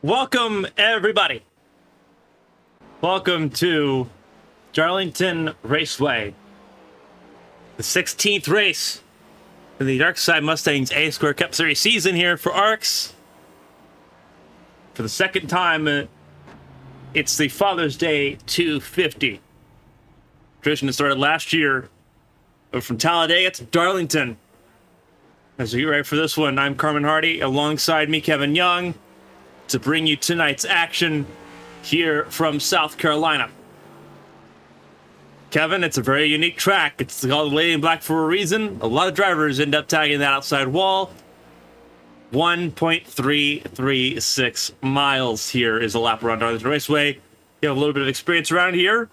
Welcome, everybody. Welcome to Darlington Raceway, the 16th race in the Darkside Mustangs A-Square Cup Series season here for ARCS. For the second time, it's the Father's Day 250. Tradition that started last year, from Talladega to Darlington. As we get ready for this one, I'm Carmen Hardy, alongside me, Kevin Young, to bring you tonight's action here from South Carolina. Kevin, it's a very unique track. It's called Lady in Black for a reason. A lot of drivers end up tagging that outside wall. 1.336 miles here is a lap around Darlington Raceway. You have a little bit of experience around here.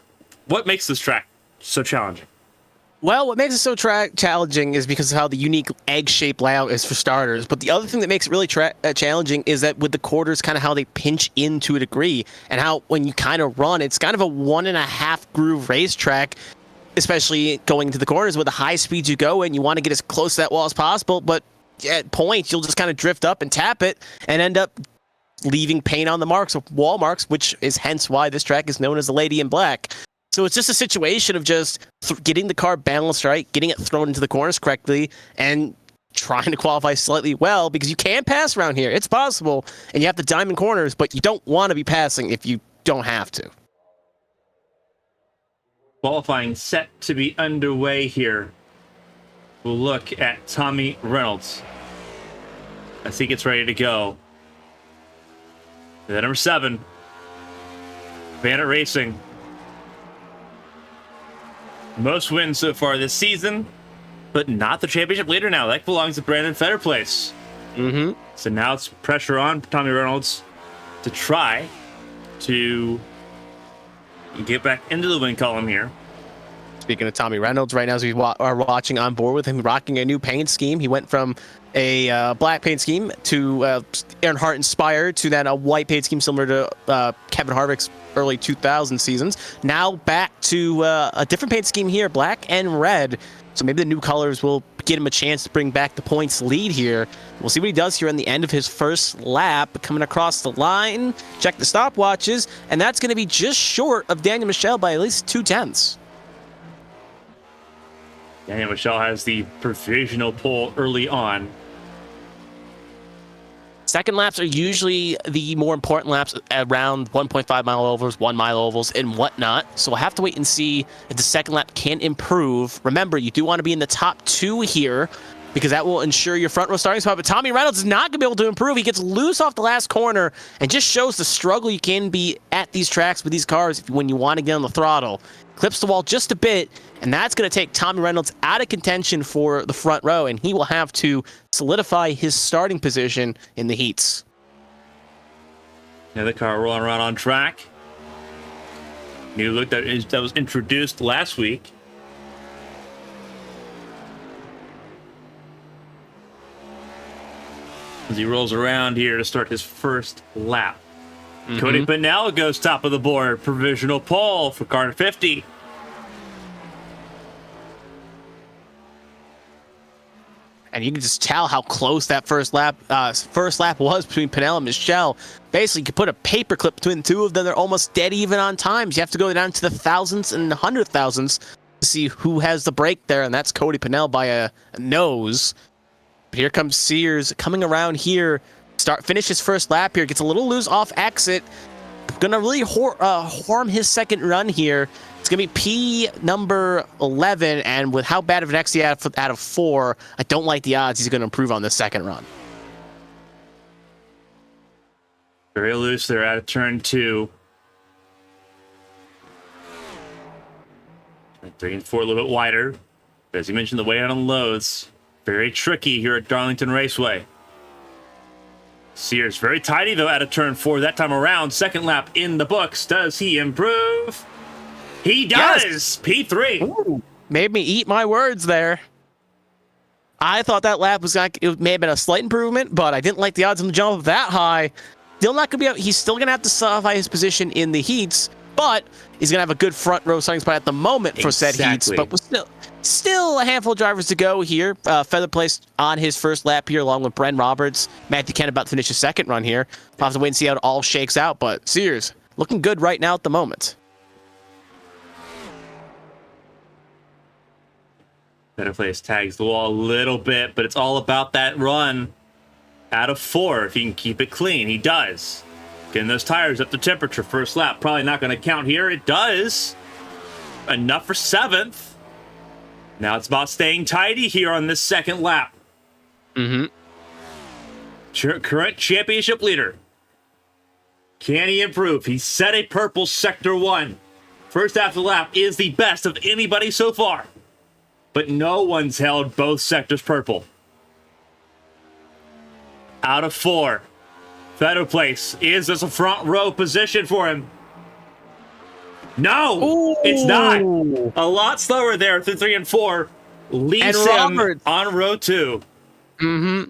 What makes this track so challenging? Well, what makes it so challenging is because of how the unique egg-shaped layout is for starters. But the other thing that makes it really challenging is that with the quarters, kind of how they pinch in to a degree, and how when you kind of run, it's kind of a 1.5 groove racetrack, especially going to the corners with the high speeds you go in. You want to get as close to that wall as possible, but at points, you'll just kind of drift up and tap it and end up leaving paint on the marks, or wall marks, which is hence why this track is known as the Lady in Black. So it's just a situation of just getting the car balanced right, getting it thrown into the corners correctly, and trying to qualify slightly well, because you can pass around here. It's possible, and you have the diamond corners, but you don't want to be passing if you don't have to. Qualifying set to be underway here. We'll look at Tommy Reynolds as he gets ready to go. The number 7, Bandit Racing. Most wins so far this season, but not the championship leader now. That belongs to Brandon Fetterplace. So now it's pressure on Tommy Reynolds to try to get back into the win column here. Speaking of Tommy Reynolds, right now as we are watching on board with him rocking a new paint scheme, he went from a black paint scheme to Earnhardt inspired to then a white paint scheme similar to Kevin Harvick's early 2000 seasons. Now back to a different paint scheme here, black and red. So maybe the new colors will get him a chance to bring back the points lead here. We'll see what he does here on the end of his first lap, coming across the line. Check the stopwatches, and that's going to be just short of Daniel Michel by at least 0.2. Daniel Michel has the provisional pole early on. Second laps are usually the more important laps around 1.5 mile ovals, 1 mile ovals, and whatnot. So we'll have to wait and see if the second lap can improve. Remember, you do want to be in the top 2 here, because that will ensure your front row starting spot. But Tommy Reynolds is not going to be able to improve. He gets loose off the last corner and just shows the struggle you can be at these tracks with these cars when you want to get on the throttle. Clips the wall just a bit, and that's going to take Tommy Reynolds out of contention for the front row, and he will have to solidify his starting position in the heats. Now the car rolling around on track. New look that was introduced last week. As he rolls around here to start his first lap. Cody Pinella goes top of the board. Provisional pole for car 50. And you can just tell how close that first lap was between Pinella and Michel. Basically, you could put a paperclip between the two of them. They're almost dead even on times. You have to go down to the thousands and 100,000s to see who has the break there, and that's Cody Pinella by a nose. But here comes Sears coming around here. Finish his first lap here. Gets a little loose off exit. Gonna really harm his second run here. It's gonna be P number 11, and with how bad of an X he had out of 4, I don't like the odds he's gonna improve on this second run. Very loose there out of turn 2. 3 and 4 a little bit wider. But as you mentioned, the way out on lows, very tricky here at Darlington Raceway. Sears very tidy though out of turn 4 that time around. Second lap in the books. Does he improve? He does. Yes. P3. Ooh, made me eat my words there. I thought that lap was it may have been a slight improvement, but I didn't like the odds on the jump that high. Still not gonna be. He's still gonna have to solidify his position in the heats, but he's gonna have a good front row starting spot at the moment for said heats. But Still a handful of drivers to go here. Feather placed on his first lap here, along with Bren Roberts. Matthew Kent about to finish his second run here. We'll have to wait and see how it all shakes out, but Sears looking good right now at the moment. Better Place tags the wall a little bit, but it's all about that run out of 4. If he can keep it clean, he does. Getting those tires up to temperature first lap. Probably not going to count here. It does. Enough for 7th. Now it's about staying tidy here on this second lap. Mm-hmm. Current championship leader. Can he improve? He set a purple sector 1. First half of the lap is the best of anybody so far. But no one's held both sectors purple. Out of 4. Feather Place. Is this a front row position for him? No, Ooh. It's not. A lot slower there through 3 and 4. Leaves him on row 2. Mm-hmm.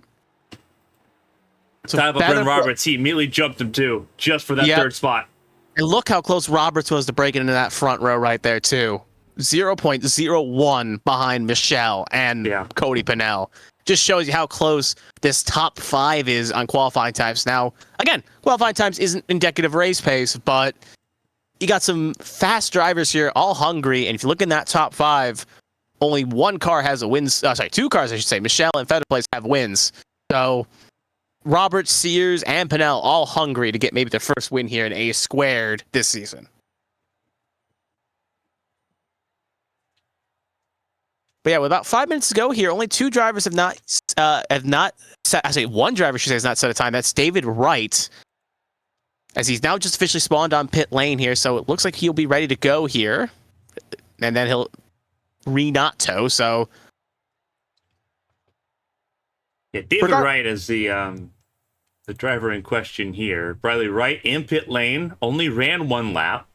So Talk about Bren Roberts. He immediately jumped him too, just for that third spot. And look how close Roberts was to breaking into that front row right there too. 0.01 behind Michelle and Cody Pennell. Just shows you how close this top 5 is on qualifying times. Now, again, qualifying times isn't indicative of race pace, but you got some fast drivers here, all hungry. And if you look in that top 5, only one car has a wins. Sorry, 2 cars, I should say. Michelle and Feather Place have wins. So Roberts, Sears, and Pennell all hungry to get maybe their first win here in A squared this season. But yeah, with about 5 minutes to go here, only 2 drivers have not set. I say 1 driver should say has not set a time. That's David Wright, as he's now just officially spawned on pit lane here. So it looks like he'll be ready to go here, and then he'll not tow. So yeah, David Wright is the driver in question here. Bradley Wright in pit lane only ran 1 lap.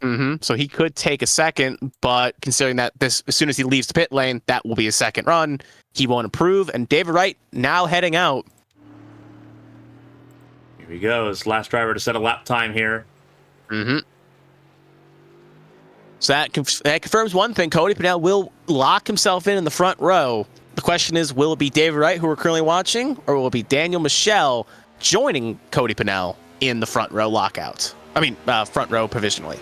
Mm-hmm. So he could take a second, but considering that as soon as he leaves the pit lane, that will be his second run. He won't improve, and David Wright now heading out. Here he goes. Last driver to set a lap time here. Mm-hmm. So that confirms one thing. Cody Pennell will lock himself in the front row. The question is, will it be David Wright, who we're currently watching, or will it be Daniel Michelle joining Cody Pennell in the front row lockout? Front row provisionally.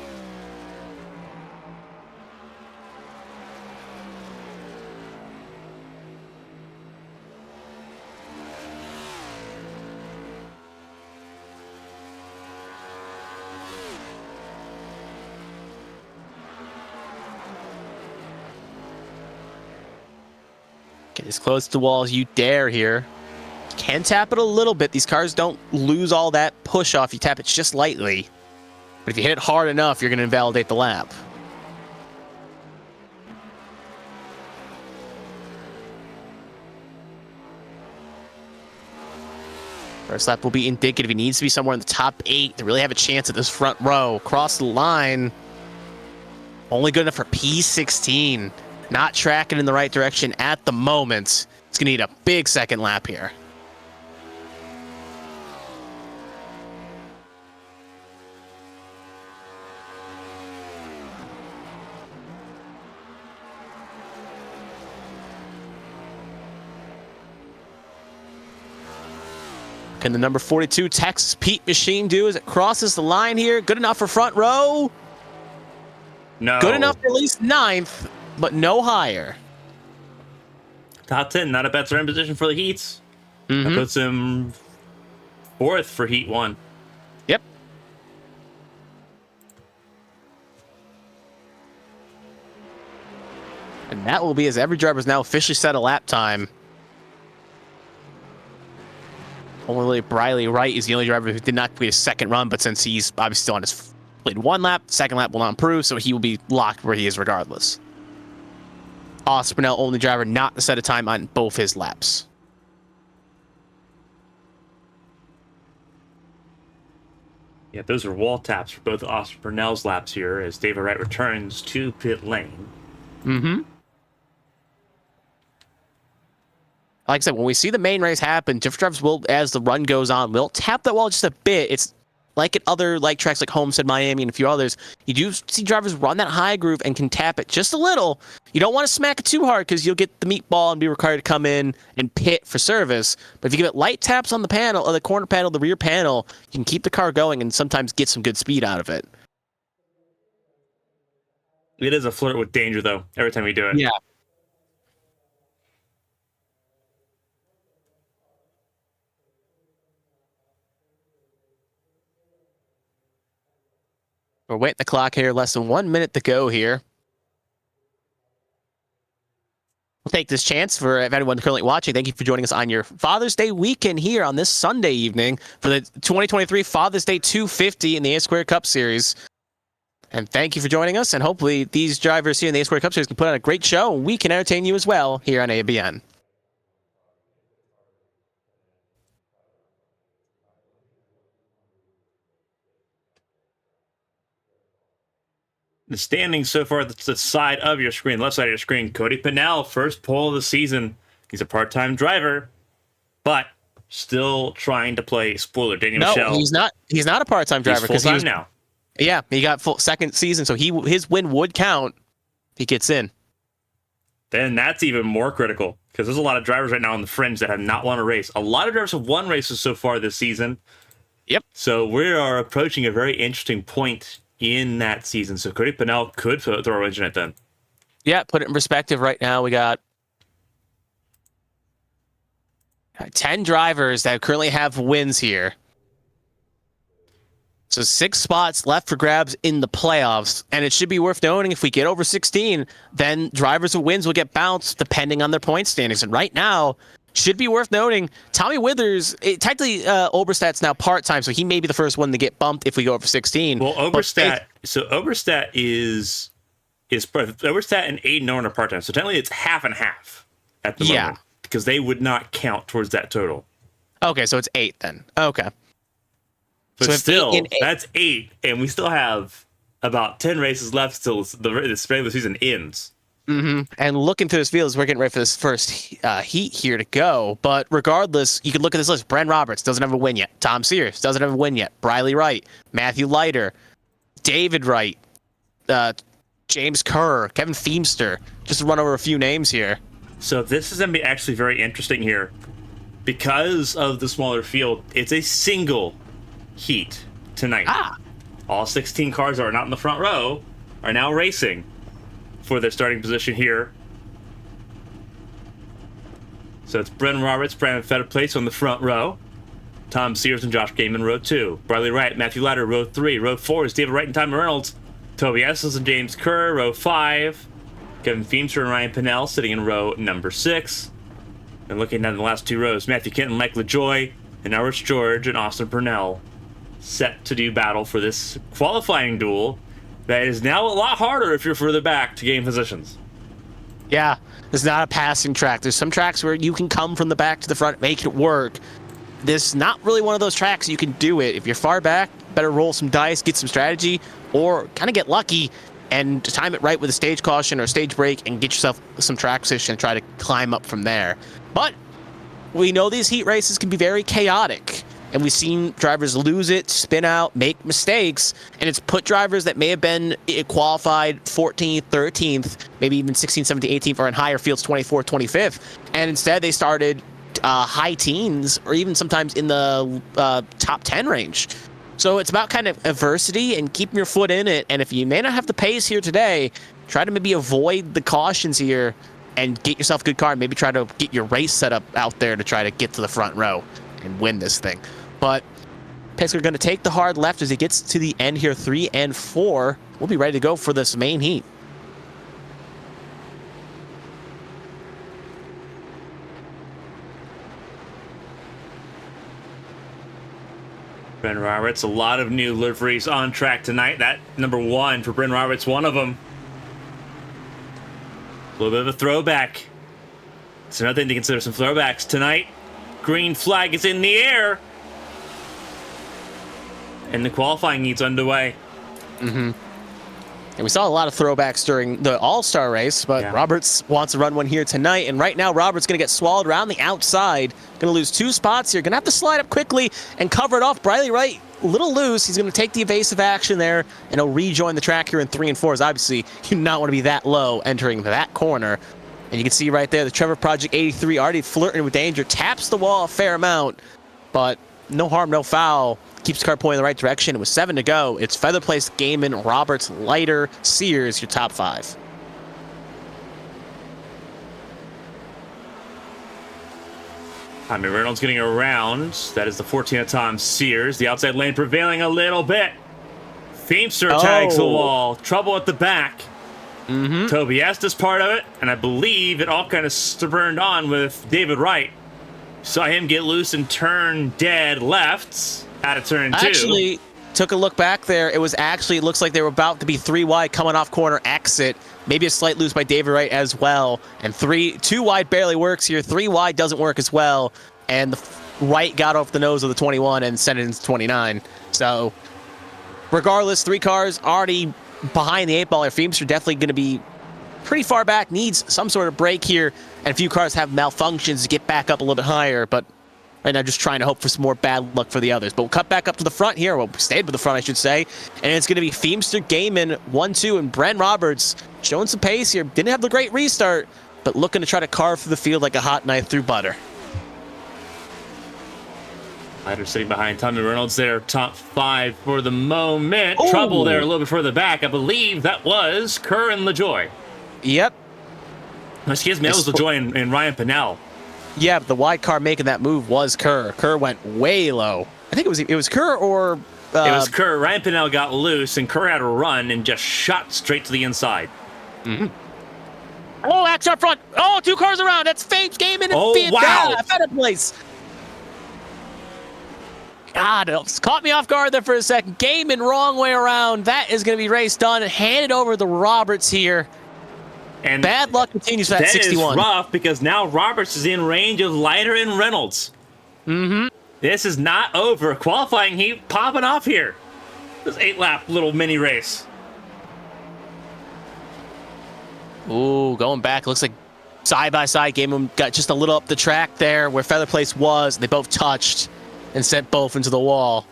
Get as close to the wall as you dare here. Can tap it a little bit. These cars don't lose all that push off. You tap it just lightly. But if you hit it hard enough, you're going to invalidate the lap. First lap will be indicative. He needs to be somewhere in the top 8 to really have a chance at this front row. Cross the line. Only good enough for P16. Not tracking in the right direction at the moment. It's going to need a big second lap here. Can the number 42 Texas Pete machine do as it crosses the line here? Good enough for front row? No. Good enough for at least 9th, but no higher. Top 10, not a bad starting position for the heats. Mm-hmm. That puts him 4th for heat 1. Yep. And that will be as every driver's now officially set a lap time. Only really Bradley Wright is the only driver who did not complete a second run, but since he's obviously still on his played 1 lap, second lap will not improve, so he will be locked where he is regardless. Austin Pennell, only driver not to set a time on both his laps. Yeah, those are wall taps for both Austin Pennell's laps here as David Wright returns to pit lane. Mm-hmm. Like I said, when we see the main race happen, different drivers will, as the run goes on, will tap that wall just a bit. It's like at other like tracks like Homestead, Miami, and a few others, you do see drivers run that high groove and can tap it just a little. You don't want to smack it too hard because you'll get the meatball and be required to come in and pit for service. But if you give it light taps on the panel, or the corner panel, the rear panel, you can keep the car going and sometimes get some good speed out of it. It is a flirt with danger, though, every time you do it. Yeah. We're waiting the clock here. Less than 1 minute to go here. We'll take this chance for anyone currently watching. Thank you for joining us on your Father's Day weekend here on this Sunday evening for the 2023 Father's Day 250 in the A Square Cup Series. And thank you for joining us. And hopefully these drivers here in the A Square Cup Series can put on a great show, and we can entertain you as well here on ABN. The standings so far, that's the side of your screen, left side of your screen. Cody Pennell, first pole of the season. He's a part-time driver, but still trying to play spoiler. Daniel Michelle. He's not. He's not a part-time driver because he was now. Yeah, he got full second season, so his win would count. He gets in. Then that's even more critical because there's a lot of drivers right now on the fringe that have not won a race. A lot of drivers have won races so far this season. Yep. So we are approaching a very interesting point in that season. So Cody Pennell could throw a wrench in it then. Yeah, put it in perspective right now. We got 10 drivers that currently have wins here. So 6 spots left for grabs in the playoffs. And it should be worth noting if we get over 16, then drivers with wins will get bounced depending on their point standings. And right now, should be worth noting, Tommy Withers, technically Oberstadt's now part-time, so he may be the first one to get bumped if we go over 16. Well, Oberstadt is Oberstadt and Aiden Owen are part-time, so technically it's half and half at the moment because they would not count towards that total. Okay, so it's 8 then. Okay. But so still, that's 8, and we still have about 10 races left till the regular season ends. Mm-hmm. And looking through this field as we're getting ready for this first heat here to go. But regardless, you can look at this list. Bren Roberts doesn't have a win yet. Tom Sears doesn't have a win yet. Briley Wright, Matthew Leiter, David Wright, James Kerr, Kevin Feemster. Just to run over a few names here. So this is going to be actually very interesting here. Because of the smaller field, it's a single heat tonight. All 16 cars that are not in the front row are now racing for their starting position here. So it's Brendan Roberts, Brandon Fetterplace on the front row. Tom Sears and Josh Gaiman, row 2. Bradley Wright, Matthew Leiter, row 3. Row 4 is David Wright and Tommy Reynolds. Toby Esses and James Kerr, row 5. Kevin Feemster and Ryan Pennell sitting in row number 6. And looking down the last 2 rows, Matthew Kent and Mike LaJoy, and now Rich George and Austin Purnell set to do battle for this qualifying duel that is now a lot harder if you're further back to gain positions. Yeah, it's not a passing track. There's some tracks where you can come from the back to the front, make it work. This is not really one of those tracks you can do it. If you're far back, better roll some dice, get some strategy, or kind of get lucky and time it right with a stage caution or stage break and get yourself some track position and try to climb up from there. But we know these heat races can be very chaotic. And we've seen drivers lose it, spin out, make mistakes, and it's put drivers that may have been qualified 14th, 13th, maybe even 16th, 17th, 18th, or in higher fields 24th, 25th, and instead they started high teens or even sometimes in the top 10 range. So it's about kind of adversity and keeping your foot in it, and if you may not have the pace here today, try to maybe avoid the cautions here and get yourself a good car and maybe try to get your race set up out there to try to get to the front row and win this thing. But Penske going to take the hard left as he gets to the end here, 3 and 4. We'll be ready to go for this main heat. Ben Roberts, a lot of new liveries on track tonight. That number 1 for Bryn Roberts, one of them. A little bit of a throwback. It's another thing to consider some throwbacks tonight. Green flag is in the air. And the qualifying heat's underway. Mm-hmm. And we saw a lot of throwbacks during the All-Star race, but Yeah. Roberts wants to run one here tonight. And right now, Roberts going to get swallowed around the outside. Going to lose 2 spots here. Going to have to slide up quickly and cover it off. Briley Wright, a little loose. He's going to take the evasive action there, and he'll rejoin the track here in 3 and 4s. Obviously, you do not want to be that low entering that corner. And you can see right there, the Trevor Project 83 already flirting with danger. Taps the wall a fair amount, but no harm, no foul. Keeps the car pointing in the right direction. With 7 to go, it's Feather Place, Gaiman, Roberts, Leiter, Sears, your top 5. Tommy Reynolds getting around. That is the 14th time Sears. The outside lane prevailing a little bit. Feimster tags the wall. Trouble at the back. Toby Estes part of it, and I believe it all kind of spurned on with David Wright. Saw him get loose and turn dead left out of turn 2. Actually, took a look back there. It looks like they were about to be 3 wide coming off corner exit. Maybe a slight loose by David Wright as well. And 2 wide barely works here. 3 wide doesn't work as well. And the Wright got off the nose of the 21 and sent it into 29. So regardless, 3 cars already behind the 8 ball. Feimster definitely going to be pretty far back, needs some sort of break here, and a few cars have malfunctions to get back up a little bit higher, but right now just trying to hope for some more bad luck for the others. But we'll cut back up to the front here. Well, we stayed with the front, I should say, and it's going to be Feimster, Gaiman, 1-2, and Bren Roberts showing some pace here. Didn't have the great restart, but looking to try to carve through the field like a hot knife through butter. Leiter sitting behind Tommy Reynolds there, top 5 for the moment. Ooh. Trouble there a little bit further back. I believe that was Kerr and LaJoy. Yep. Excuse me, that was LaJoy and Ryan Pinnell. Yeah, but the wide car making that move was Kerr. Kerr went way low. I think it was Kerr or... it was Kerr. Ryan Pinnell got loose, and Kerr had a run and just shot straight to the inside. Oh, action up front. Oh, 2 cars around. That's Fames, Gaiman, and wow. Feather Place. God, it caught me off guard there for a second. Gaiman, wrong way around. That is going to be race done and handed over to Roberts here. And bad luck continues for that 61. That is rough because now Roberts is in range of Leiter and Reynolds. This is not over. Qualifying heat popping off here. This 8-lap little mini race. Ooh, going back. Looks like side by side. Gaiman got just a little up the track there where Feather Place was. They both touched and sent both into the wall.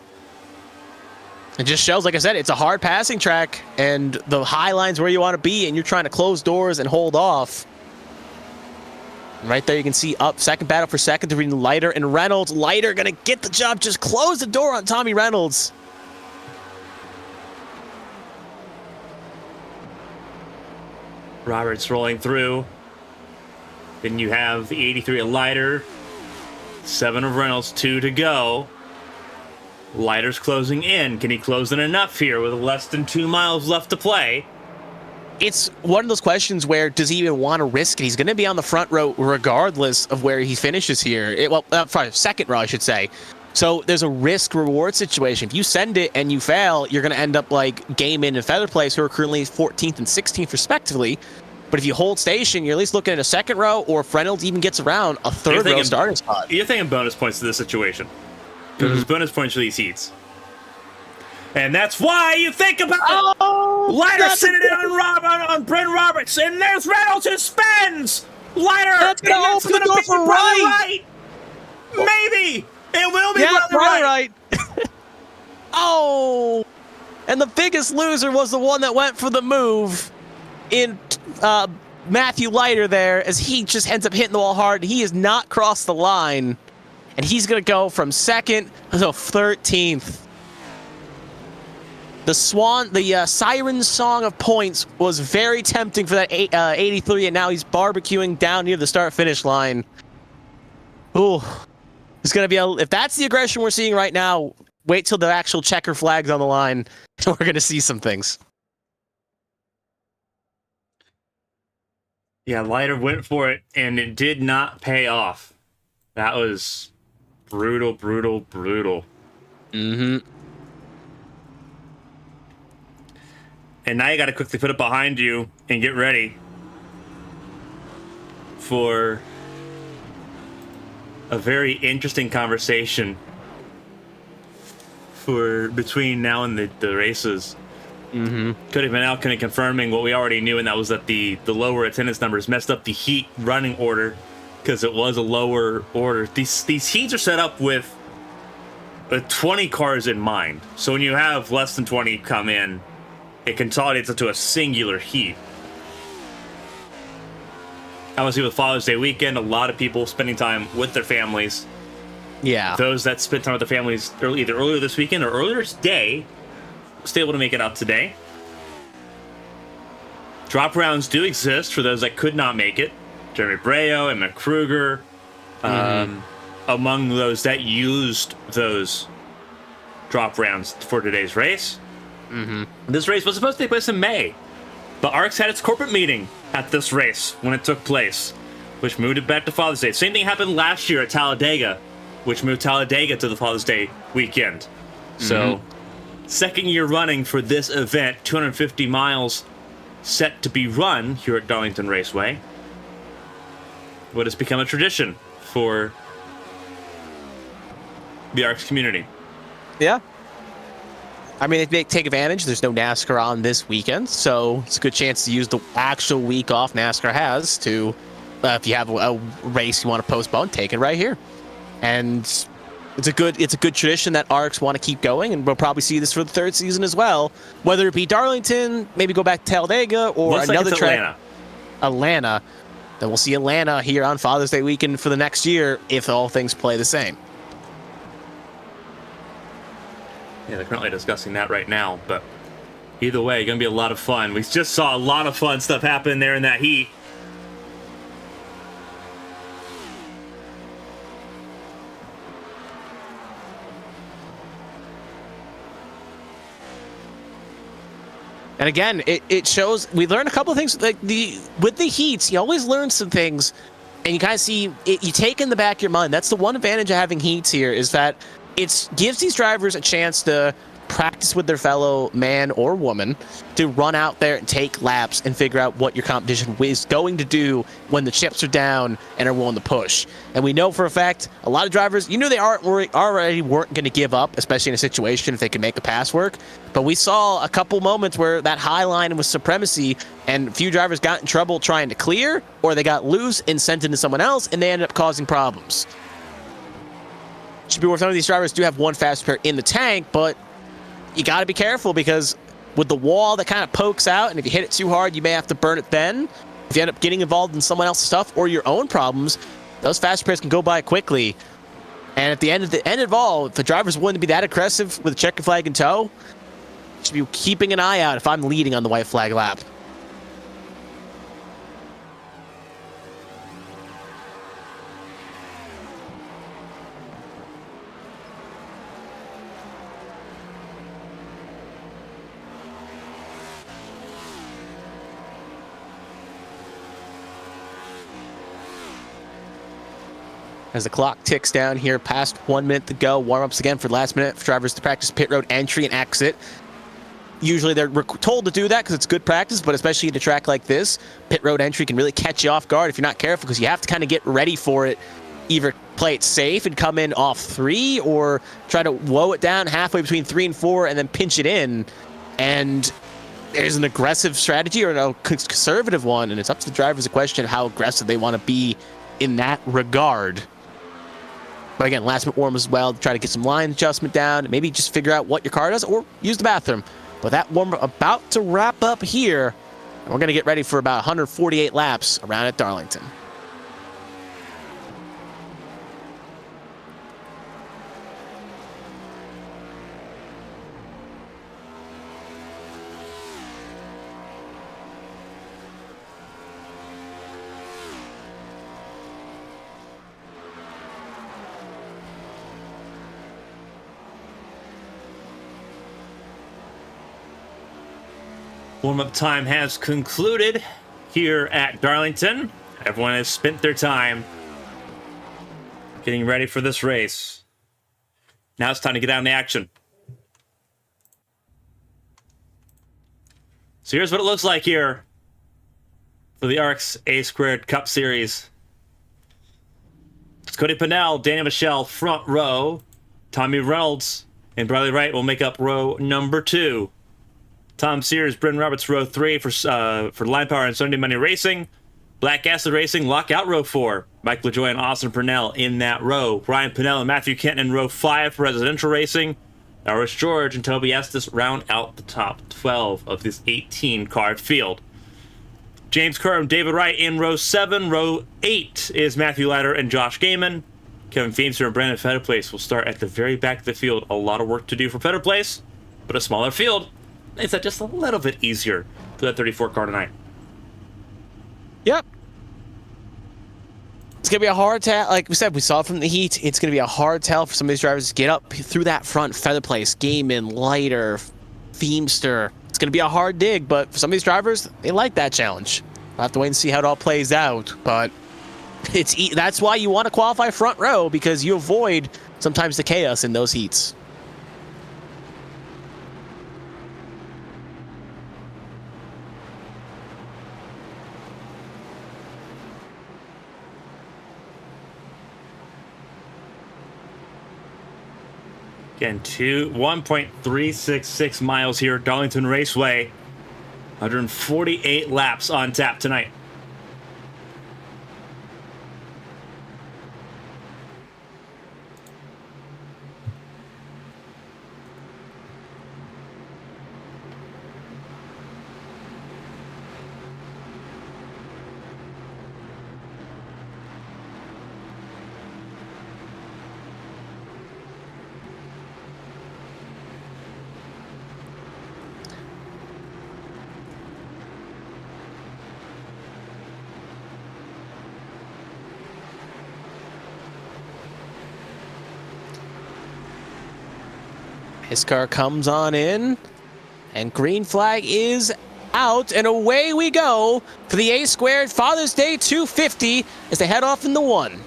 It just shows, like I said, it's a hard passing track, and the high line's where you want to be, and you're trying to close doors and hold off. Right there, you can see up second battle for second between Leiter and Reynolds. Leiter gonna get the job, just close the door on Tommy Reynolds. Roberts rolling through. Then you have the 83 of Leiter, 7 of Reynolds, 2 to go. Leiter's closing in. Can he close in enough here with less than 2 miles left to play? It's one of those questions where does he even want to risk it? He's going to be on the front row regardless of where he finishes here. Second row, I should say. So there's a risk-reward situation. If you send it and you fail, you're going to end up like Gaiman and Feather Place, who are currently 14th and 16th respectively. But if you hold station, you're at least looking at a second row, or if Reynolds even gets around, a third row starting spot. You're thinking bonus points to this situation. Because there's bonus points for these heats. And that's why you think about Leiter sitting in on Bren Roberts, and there's Reynolds who spins! Leiter! That's going to open the door for Wright! Maybe! It will be Brother Wright! Oh! And the biggest loser was the one that went for the move in Matthew Leiter there, as he just ends up hitting the wall hard. He has not crossed the line, and he's going to go from second to 13th. The siren song of points was very tempting for that 83, and now he's barbecuing down near the start-finish line. Ooh. It's going to be if that's the aggression we're seeing right now, wait till the actual checker flag's on the line, and we're going to see some things. Yeah, Leiter went for it, and it did not pay off. That was brutal, brutal, brutal. And now you got to quickly put it behind you and get ready for a very interesting conversation between now and the races. Cody Pennell kind of confirming what we already knew, and that was that the lower attendance numbers messed up the heat running order because it was a lower order. These heats are set up with 20 cars in mind. So when you have less than 20 come in, it consolidates into a singular heat. Obviously, with Father's Day weekend, a lot of people spending time with their families. Yeah. Those that spent time with their families either earlier this weekend or earlier today, still able to make it out today. Drop rounds do exist for those that could not make it. Jeremy Breo and McCruger, among those that used those drop rounds for today's race. This race was supposed to take place in May, but ARCS had its corporate meeting at this race when it took place, which moved it back to Father's Day. Same thing happened last year at Talladega, which moved Talladega to the Father's Day weekend. So, second year running for this event, 250 miles set to be run here at Darlington Raceway. What has become a tradition for the ARCS community. Yeah. I mean, they take advantage. There's no NASCAR on this weekend, so it's a good chance to use the actual week off NASCAR has to, if you have a race you want to postpone, take it right here. And it's a good tradition that ARCS want to keep going, and we'll probably see this for the third season as well. Whether it be Darlington, maybe go back to Talladega, or Looks another like track. Atlanta. Then we'll see Atlanta here on Father's Day weekend for the next year if all things play the same. Yeah, they're currently discussing that right now, but either way, going to be a lot of fun. We just saw a lot of fun stuff happen there in that heat. And again, it shows we learned a couple of things like with the heats. You always learn some things, and you kind of see it. You take in the back of your mind. That's the one advantage of having heats here is that it gives these drivers a chance to practice with their fellow man or woman to run out there and take laps and figure out what your competition is going to do when the chips are down and are willing to push. And we know for a fact a lot of drivers, they already weren't going to give up, especially in a situation if they could make the pass work. But we saw a couple moments where that high line was supremacy and a few drivers got in trouble trying to clear, or they got loose and sent into someone else, and they ended up causing problems. Should be worth some of these drivers do have one fast repair in the tank, but you got to be careful because with the wall that kind of pokes out, and if you hit it too hard, you may have to burn it then. If you end up getting involved in someone else's stuff or your own problems, those fast repairs can go by quickly. And at the end of it all, if the driver's willing to be that aggressive with a checker flag in tow, should be keeping an eye out if I'm leading on the white flag lap. As the clock ticks down here, past 1 minute to go. Warm-ups again for the last minute for drivers to practice pit road entry and exit. Usually they're told to do that because it's good practice, but especially at a track like this, pit road entry can really catch you off guard if you're not careful because you have to kind of get ready for it. Either play it safe and come in off 3 or try to woe it down halfway between 3 and 4 and then pinch it in. And there's an aggressive strategy or a conservative one, and it's up to the drivers to question how aggressive they want to be in that regard. But again, last minute warm as well to try to get some line adjustment down, maybe just figure out what your car does or use the bathroom. But that warm about to wrap up here, and we're going to get ready for about 148 laps around at Darlington. Warm-up time has concluded here at Darlington. Everyone has spent their time getting ready for this race. Now it's time to get out in the action. So here's what it looks like here for the ARCS A² Cup Series. It's Cody Pennell, Daniel Michelle, front row. Tommy Reynolds and Bradley Wright will make up row number 2. Tom Sears, Bryn Roberts, row 3 for Line Power and Sunday Money Racing. Black Acid Racing, Lockout, row 4. Mike LaJoy and Austin Purnell in that row. Ryan Pinnell and Matthew Kenton in row 5 for Residential Racing. Norris George and Toby Estes round out the top 12 of this 18-card field. James Kerr and David Wright in row 7. Row 8 is Matthew Ladder and Josh Gaiman. Kevin Feimster and Brandon Fetterplace will start at the very back of the field. A lot of work to do for Fetterplace, but a smaller field makes that just a little bit easier for that 34 car tonight. Yep. It's going to be a hard tell. Like we said, we saw from the heat, it's going to be a hard tell for some of these drivers to get up through that front. Featherplace, Gaiman, Leiter, Feimster. It's going to be a hard dig, but for some of these drivers, they like that challenge. We'll have to wait and see how it all plays out, but that's why you want to qualify front row, because you avoid sometimes the chaos in those heats. Again, 1.366 miles here at Darlington Raceway. 148 laps on tap tonight. His car comes on in, and green flag is out, and away we go for the A Squared Father's Day 250 as they head off in the 1.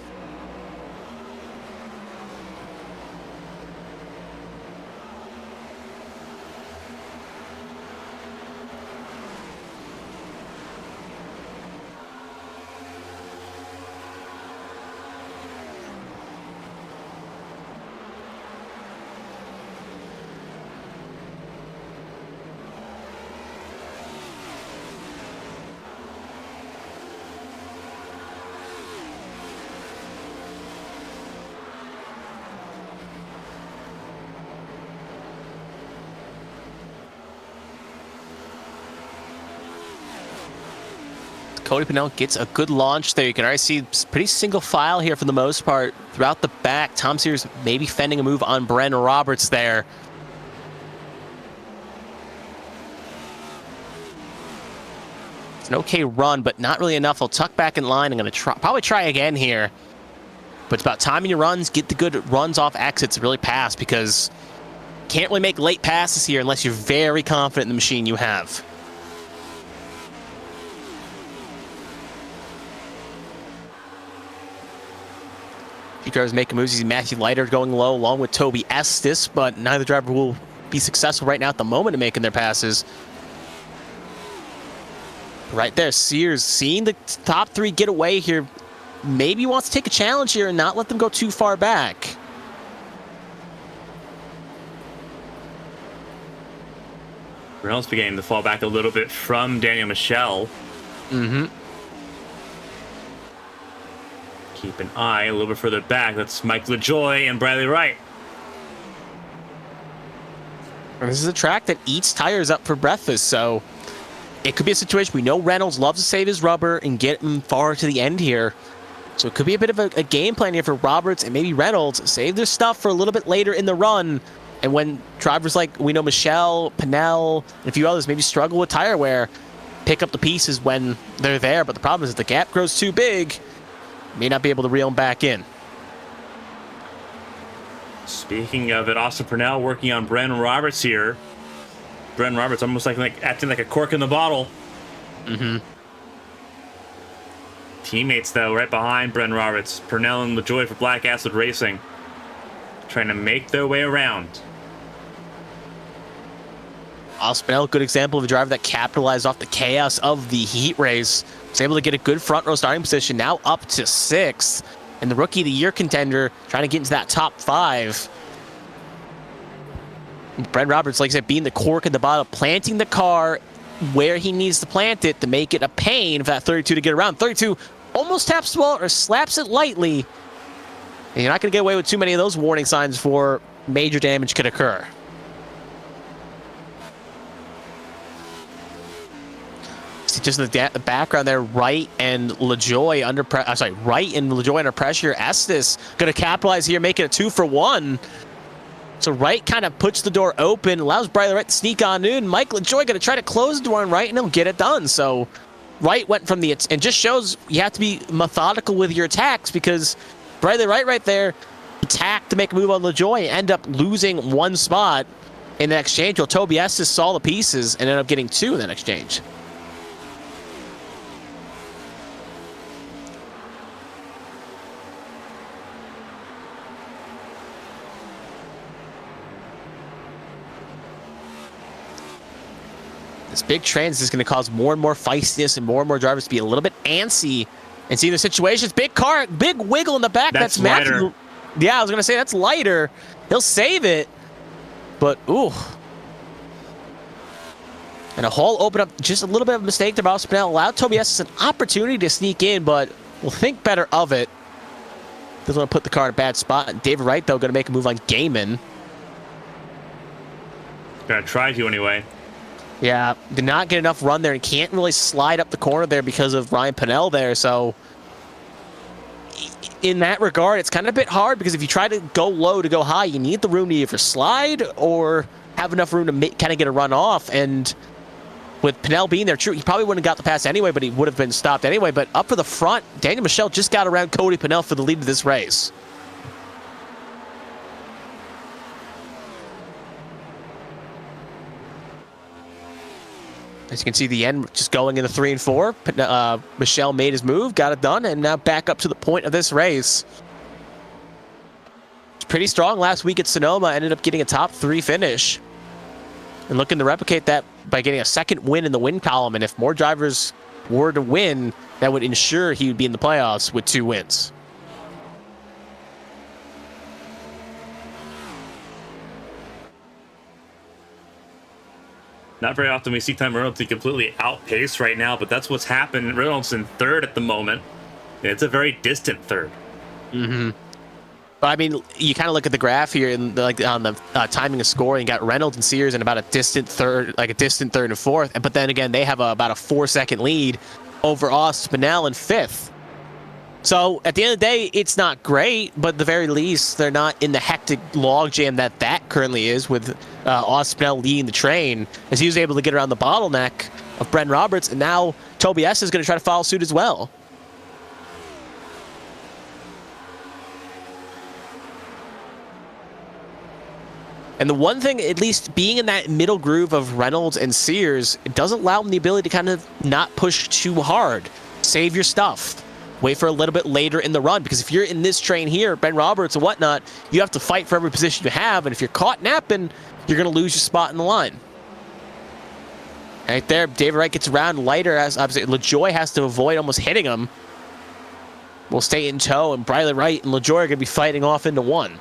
Cody Pennell gets a good launch there. You can already see pretty single file here for the most part throughout the back. Tom Sears maybe fending a move on Bren Roberts there. It's an okay run, but not really enough. I'll tuck back in line. I'm going to probably try again here. But it's about timing your runs, get the good runs off exits, really pass, because you can't really make late passes here unless you're very confident in the machine you have. Few drivers making moves. You see Matthew Leiter going low along with Toby Estes, but neither driver will be successful right now at the moment in making their passes. Right there, Sears seeing the top 3 get away here. Maybe wants to take a challenge here and not let them go too far back. Reynolds beginning to fall back a little bit from Daniel Michel. Keep an eye a little bit further back. That's Mike LaJoy and Bradley Wright. And this is a track that eats tires up for breakfast, so it could be a situation. We know Reynolds loves to save his rubber and get him far to the end here. So it could be a bit of a game plan here for Roberts and maybe Reynolds. Save their stuff for a little bit later in the run. And when drivers like, we know Michelle, Pennell, and a few others maybe struggle with tire wear, pick up the pieces when they're there. But the problem is if the gap grows too big, may not be able to reel them back in. Speaking of it, Austin Purnell working on Bren Roberts here. Bren Roberts almost like acting like a cork in the bottle. Teammates, though, right behind Bren Roberts. Purnell and LaJoy for Black Acid Racing. Trying to make their way around. Austin Purnell, good example of a driver that capitalized off the chaos of the heat race. Was able to get a good front row starting position, now up to 6th. And the Rookie of the Year contender trying to get into that top 5. Brent Roberts, like I said, being the cork in the bottle, planting the car where he needs to plant it to make it a pain for that 32 to get around. 32 almost taps the ball or slaps it lightly. And you're not going to get away with too many of those warning signs before major damage could occur. See just in the background there, Wright and LaJoy under Wright and LaJoy under pressure. Estes going to capitalize here, make it a 2 for 1. So Wright kind of puts the door open, allows Briley Wright to sneak on in. Mike LaJoy going to try to close the door on Wright, and he'll get it done. So Wright went from the, and just shows you have to be methodical with your attacks, because Briley Wright right there attacked to make a move on LaJoy, end up losing 1 spot in the exchange. Well, Toby Estes saw the pieces and ended up getting 2 in that exchange. This big trans is going to cause more and more feistiness and more drivers to be a little bit antsy and see the situations. Big car, big wiggle in the back. That's Matthew. Lighter. Yeah, I was going to say that's lighter. He'll save it. But, ooh. And a hole open up, just a little bit of a mistake there by Spinell. Allowed Toby Estes an opportunity to sneak in, but we'll think better of it. Doesn't want to put the car in a bad spot. David Wright, though, going to make a move on Gaiman. Gonna try to anyway. Yeah, did not get enough run there and can't really slide up the corner there because of Ryan Pennell there. So in that regard, it's kind of a bit hard, because if you try to go low to go high, you need the room to either slide or have enough room to kind of get a run off. And with Pennell being there, true, he probably wouldn't have got the pass anyway, but he would have been stopped anyway. But up for the front, Daniel Michelle just got around Cody Pennell for the lead of this race. As you can see, the end just going into 3 and 4. Michelle made his move, got it done, and now back up to the point of this race. It's pretty strong last week at Sonoma, ended up getting a top 3 finish. And looking to replicate that by getting a 2nd win in the win column. And if more drivers were to win, that would ensure he would be in the playoffs with 2 wins. Not very often we see Tom Reynolds completely outpace right now, but that's what's happened. Reynolds in 3rd at the moment. It's a very distant 3rd. Mm-hmm. But I mean, you kind of look at the graph here, and like on the timing of scoring, you got Reynolds and Sears in about a distant 3rd, like a distant 3rd and 4th. But then again, they have about a 4-second lead over Austin Spinell in 5th. So at the end of the day, it's not great, but at the very least, they're not in the hectic logjam that currently is, with Austin Spinell leading the train, as he was able to get around the bottleneck of Brent Roberts, and now Toby S is going to try to follow suit as well. And the one thing, at least being in that middle groove of Reynolds and Sears, it does allow them the ability to kind of not push too hard. Save your stuff. Wait for a little bit later in the run, because if you're in this train here, Ben Roberts and whatnot, you have to fight for every position you have, and if you're caught napping, you're going to lose your spot in the line. Right there, David Wright gets around lighter, as LaJoy has to avoid almost hitting him. Will stay in tow, and Briley Wright and LaJoy are going to be fighting off into 1.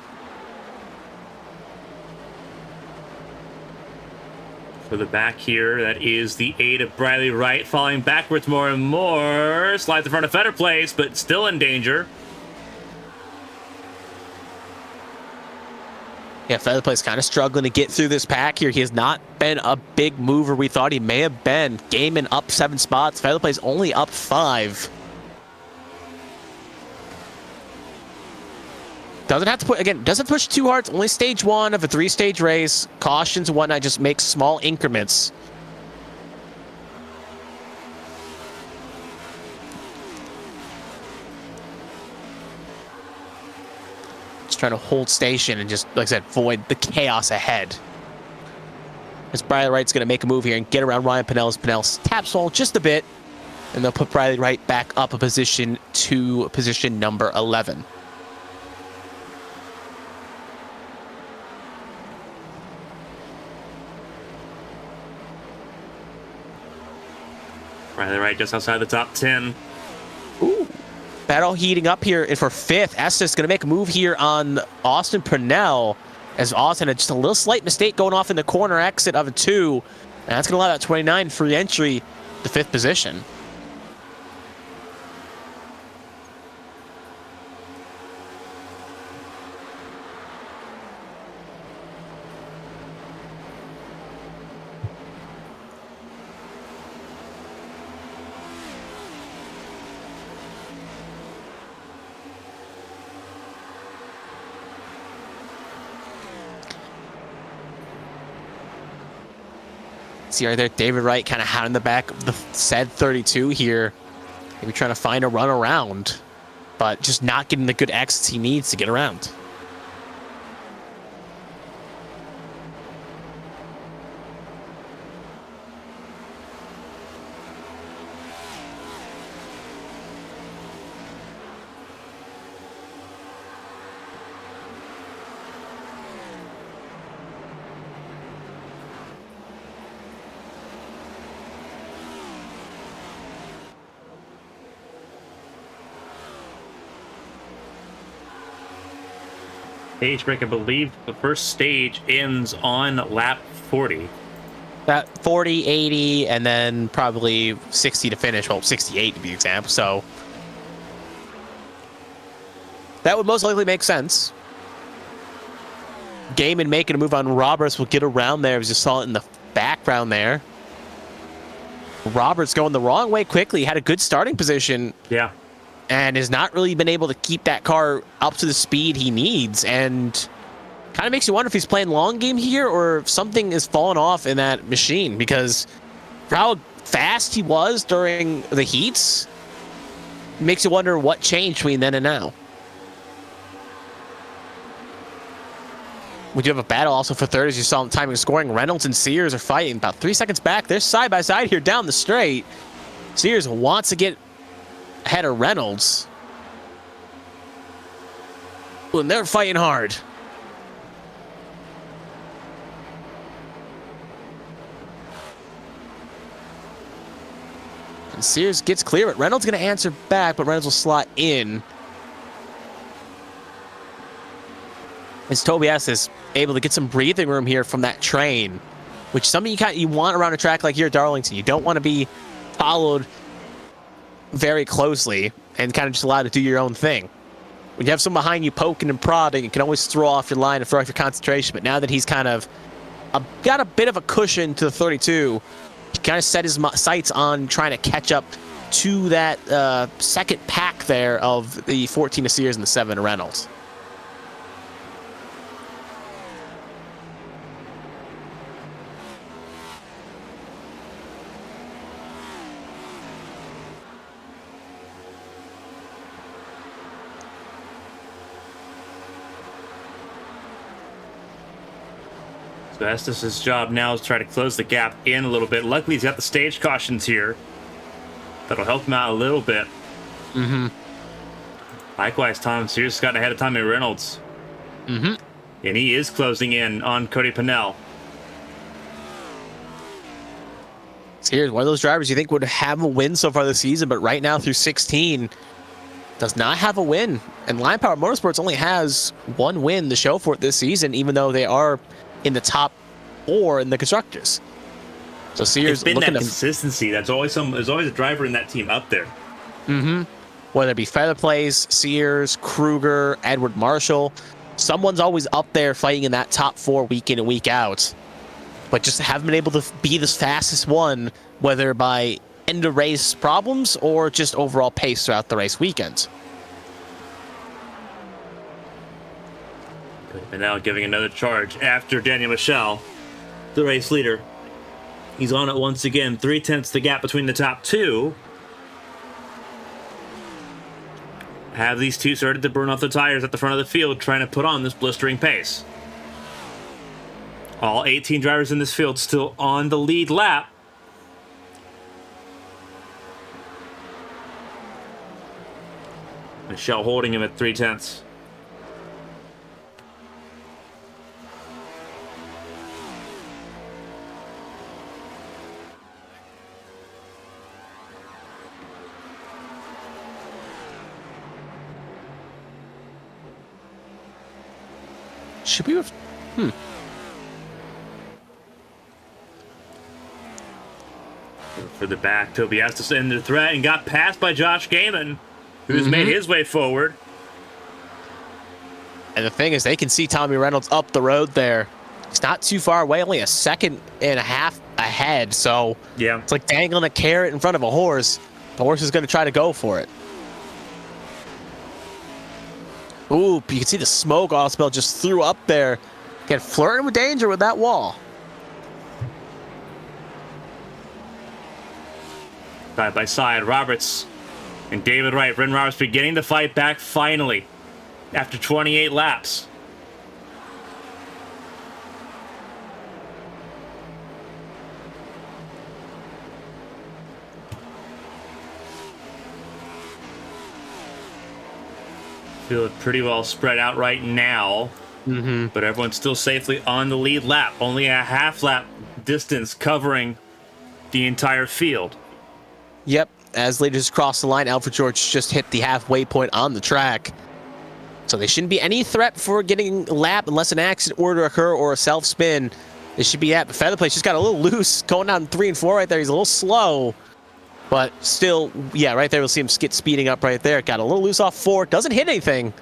For the back here, that is the 8 of Briley Wright, falling backwards more and more. Slides in front of Fetter Place, but still in danger. Yeah, Feather Place kind of struggling to get through this pack here. He has not been a big mover we thought he may have been. Gaiman up 7 spots. Feather Place only up 5. Doesn't have to put, again, doesn't push too hard. It's only stage 1 of a 3-stage race. Cautions and whatnot, just makes small increments. Just trying to hold station and just, like I said, avoid the chaos ahead. As Briley Wright's going to make a move here and get around Ryan Pennell. Pennell taps wall just a bit, and they'll put Briley Wright back up a position to position number 11. Briley Wright just outside the top 10. Ooh. Battle heating up here for 5th. Estes going to make a move here on Austin Purnell. as Austin had just a little slight mistake going off in the corner exit of a 2, and that's going to allow that 29 free entry to 5th position. See right there, David Wright kind of hounding the back of the said 32 here. Maybe trying to find a run around, but just not getting the good exits he needs to get around. Stage break, I believe the first stage ends on lap 40. That 40, 80, and then probably 60 to finish. Well, 68 to be exact. So that would most likely make sense. Gaiman making a move on Roberts will get around there. As you saw it in the background there. Roberts going the wrong way quickly. Had a good starting position. Yeah. And has not really been able to keep that car up to the speed he needs. And kind of makes you wonder if he's playing long game here or if something is falling off in that machine, because for how fast he was during the heats, makes you wonder what changed between then and now. We do have a battle also for third, as you saw in timing scoring. Reynolds and Sears are fighting about 3 seconds back. They're side by side here down the straight. Sears wants to get ahead of Reynolds. And they're fighting hard. And Sears gets clear, but Reynolds going to answer back, but Reynolds will slot in. As Tobias is able to get some breathing room here from that train, which something you want around a track like here at Darlington. You don't want to be followed very closely and kind of just allowed to do your own thing. When you have someone behind you poking and prodding, you can always throw off your line and throw off your concentration. But now that he's kind of got a bit of a cushion to the 32, he kind of set his sights on trying to catch up to that second pack there of the 14 to Sears and the 7 to Reynolds. So Estes' job now is to try to close the gap in a little bit. Luckily, he's got the stage cautions here. That'll help him out a little bit. Mm-hmm. Likewise, Tom Sears got ahead of Tommy Reynolds. Mm-hmm. And he is closing in on Cody Pennell. Sears, one of those drivers you think would have a win so far this season, but right now through 16, does not have a win. And Line Power Motorsports only has one win to show for it this season, even though they are in the top 4 in the constructors. So Sears it's been looking that consistency. There's always a driver in that team up there. Mm-hmm. Whether it be Featherplace, Sears, Kruger, Edward Marshall, someone's always up there fighting in that top 4 week in and week out. But just haven't been able to be the fastest one, whether by end of race problems or just overall pace throughout the race weekend. And now giving another charge after Daniel Michel, the race leader. He's on it once again. 3/10 the gap between the top 2. Have these two started to burn off the tires at the front of the field, trying to put on this blistering pace. All 18 drivers in this field still on the lead lap. Michel holding him at 3/10. Should we have For the back, Tobias to send the threat and got passed by Josh Gaiman, who's made his way forward. And the thing is, they can see Tommy Reynolds up the road there. It's not too far away, only a second and a half ahead. So Yeah, it's like dangling a carrot in front of a horse. The horse is going to try to go for it. Ooh, you can see the smoke all smell just threw up there. Again, flirting with danger with that wall. side by side, Roberts and David Wright. Bryn Roberts beginning to fight back finally after 28 laps. Feel it pretty well spread out right now, but everyone's still safely on the lead lap. Only a half lap distance covering the entire field. Yep, as leaders cross the line, Alfred George just hit the halfway point on the track. So there shouldn't be any threat for getting a lap unless an accident were to occur or a self-spin. They should be at. But Featherplace just got a little loose going down 3 and 4 right there. He's a little slow. But still, yeah, right there we'll see him get speeding up right there. Got a little loose off 4. Doesn't hit anything.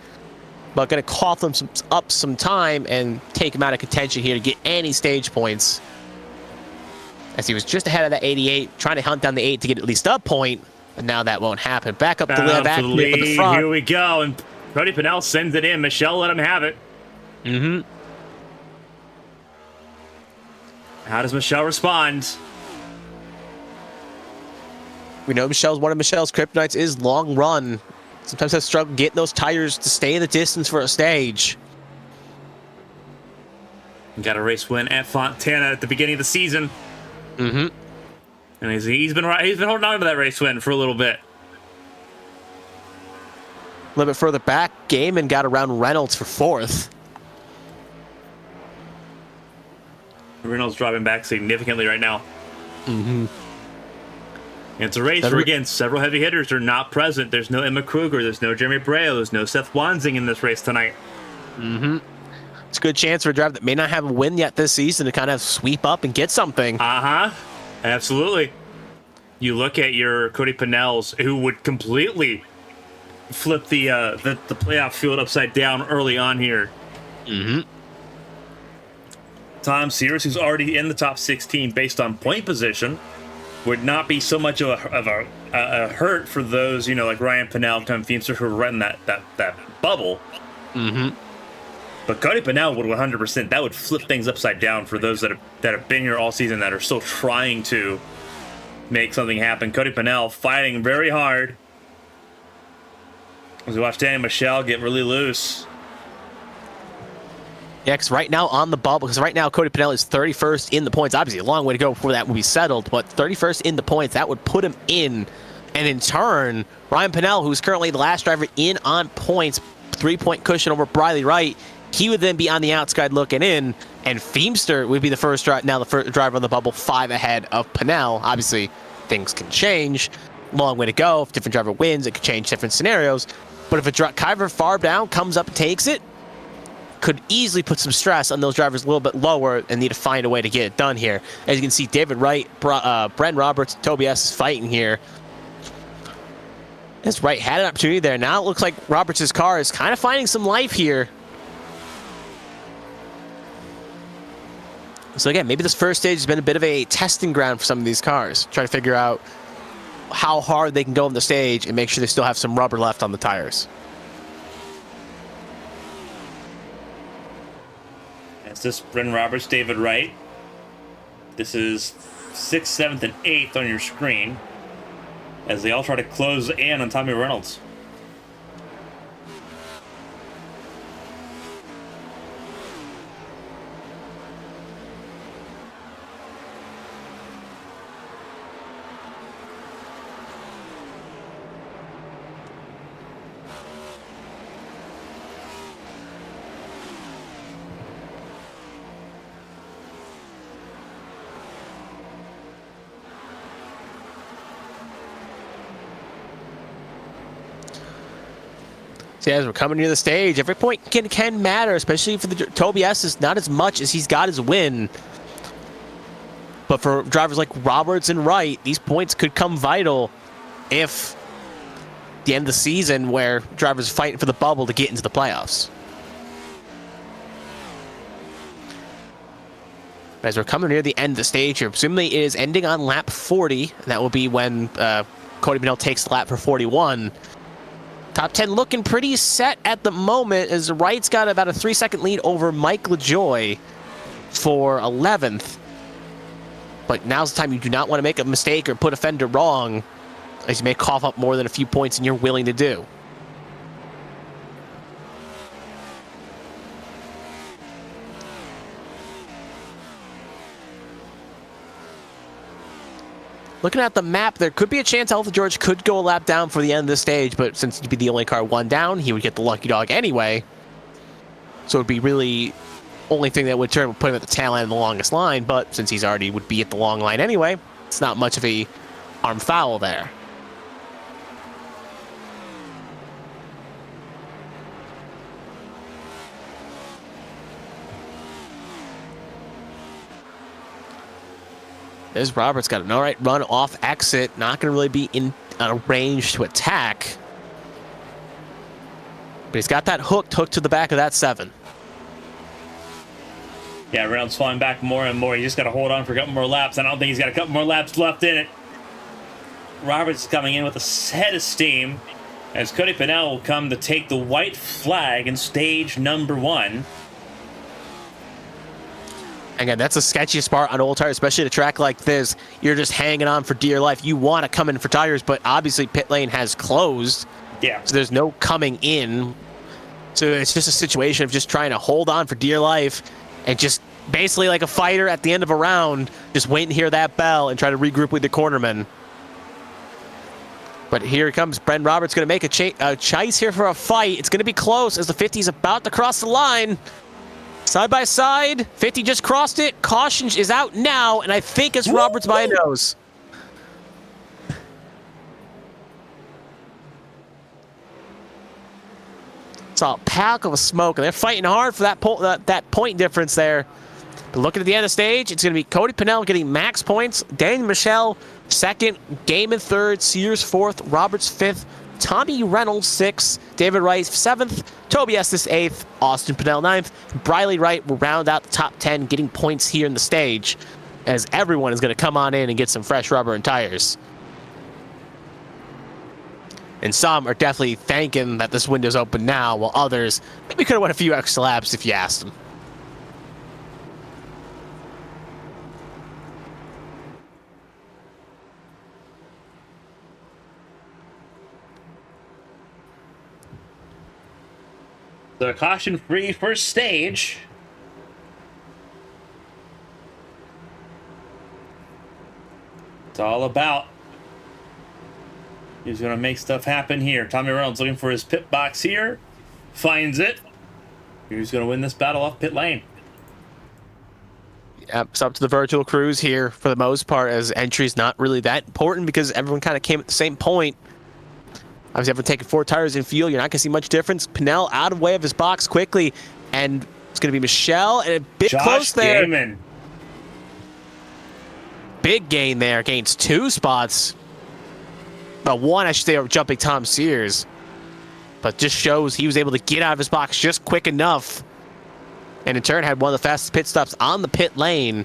But going to cough them up some time and take him out of contention here to get any stage points. As he was just ahead of that 88, trying to hunt down the 8 to get at least a point. But now that won't happen. Back up the Back back to the lead. the front. Here we go. And Cody Pennell sends it in. Michelle let him have it. How does Michelle respond? We know one of Michelle's kryptonites is long run. Sometimes I struggle getting those tires to stay in the distance for a stage. Got a race win at Fontana at the beginning of the season. And he's been holding on to that race win for a little bit. A little bit further back, Gaiman got around Reynolds for 4th. Reynolds dropping back significantly right now. It's a race where, again, several heavy hitters are not present. There's no Emma Kruger. There's no Jeremy Braille. There's no Seth Wanzing in this race tonight. It's a good chance for a driver that may not have a win yet this season to kind of sweep up and get something. Absolutely. You look at your Cody Pennells, who would completely flip the playoff field upside down early on here. Tom Sears, who's already in the top 16 based on point position, would not be so much of a hurt for those, like Ryan Pennell, Tom Feimster, who are running that bubble. But Cody Pennell would 100%. That would flip things upside down for those that have been here all season that are still trying to make something happen. Cody Pennell fighting very hard. As we watch Danny Michelle get really loose. Yeah, because right now on the bubble, because right now Cody Pennell is 31st in the points. Obviously, a long way to go before that would be settled, but 31st in the points, that would put him in. And in turn, Ryan Pennell, who's currently the last driver in on points, 3-point cushion over Briley Wright, he would then be on the outside looking in, and Feimster would be the first driver on the bubble, 5 ahead of Pennell. Obviously, things can change. Long way to go. If a different driver wins, it could change different scenarios. But if a driver far down comes up and takes it, could easily put some stress on those drivers a little bit lower and need to find a way to get it done here. As you can see, David Wright, Brent Roberts, Tobias is fighting here. As Wright had an opportunity there. Now it looks like Roberts' car is kind of finding some life here. So again, maybe this first stage has been a bit of a testing ground for some of these cars. Trying to figure out how hard they can go on the stage and make sure they still have some rubber left on the tires. It's this Bryn Roberts, David Wright. This is 6th, 7th, and 8th on your screen as they all try to close in on Tommy Reynolds. So as we're coming near the stage, every point can matter, especially for the Toby S. is not as much as he's got his win. But for drivers like Roberts and Wright, these points could come vital if the end of the season where drivers are fighting for the bubble to get into the playoffs. As we're coming near the end of the stage here, presumably it is ending on lap 40. And that will be when Cody Pennell takes the lap for 41. Top 10 looking pretty set at the moment as Wright's got about a 3-second lead over Mike LaJoy for 11th. But now's the time you do not want to make a mistake or put a fender wrong, as you may cough up more than a few points than you're willing to do. Looking at the map, there could be a chance Alpha George could go a lap down for the end of the stage, but since he'd be the only car one down, he would get the lucky dog anyway. So it would be really only thing that would put him at the tail end of the longest line, but since he's already would be at the long line anyway, it's not much of a arm foul there. There's Roberts got an all right run off exit. Not going to really be in a range to attack. But he's got that hooked to the back of that 7. Yeah, Reynolds falling back more and more. He just got to hold on for a couple more laps. I don't think he's got a couple more laps left in it. Roberts is coming in with a head of steam as Cody Pennell will come to take the white flag in stage number 1. Again, that's a sketchy spot on old tires, especially at a track like this. You're just hanging on for dear life. You want to come in for tires, but obviously pit lane has closed. Yeah. So there's no coming in. So it's just a situation of just trying to hold on for dear life and just basically like a fighter at the end of a round, just wait and hear that bell and try to regroup with the cornerman. But here it comes. Brendan Roberts going to make a chase here for a fight. It's going to be close as the 50's about to cross the line. Side by side, 50 just crossed it. Caution is out now, and I think it's Roberts by a nose. Saw a pack of smoke, and they're fighting hard for that point difference there. But looking at the end of the stage, it's going to be Cody Pennell getting max points. Daniel Michelle, 2nd. Gaiman 3rd. Sears 4th. Roberts 5th. Tommy Reynolds 6th. David Rice 7th. Toby Estes 8th. Austin Pennell 9th. Briley Wright will round out the top 10, getting points here in the stage, as everyone is going to come on in and get some fresh rubber and tires. And some are definitely thanking that this window's open now, while others maybe could have won a few extra laps if you asked them. The caution-free first stage. It's all about who's going to make stuff happen here. Tommy Reynolds looking for his pit box here. Finds it. Who's going to win this battle off pit lane? Yep, it's up to the virtual crews here for the most part, as entry's not really that important because everyone kind of came at the same point. Obviously, everyone taking 4 tires in fuel, you're not going to see much difference. Pennell out of way of his box quickly, and it's going to be Michelle, and a bit close there. Gaiman. Big gain there, gains 2 spots. Well, 1, I should say, over jumping Tom Sears. But just shows he was able to get out of his box just quick enough. And in turn, had one of the fastest pit stops on the pit lane,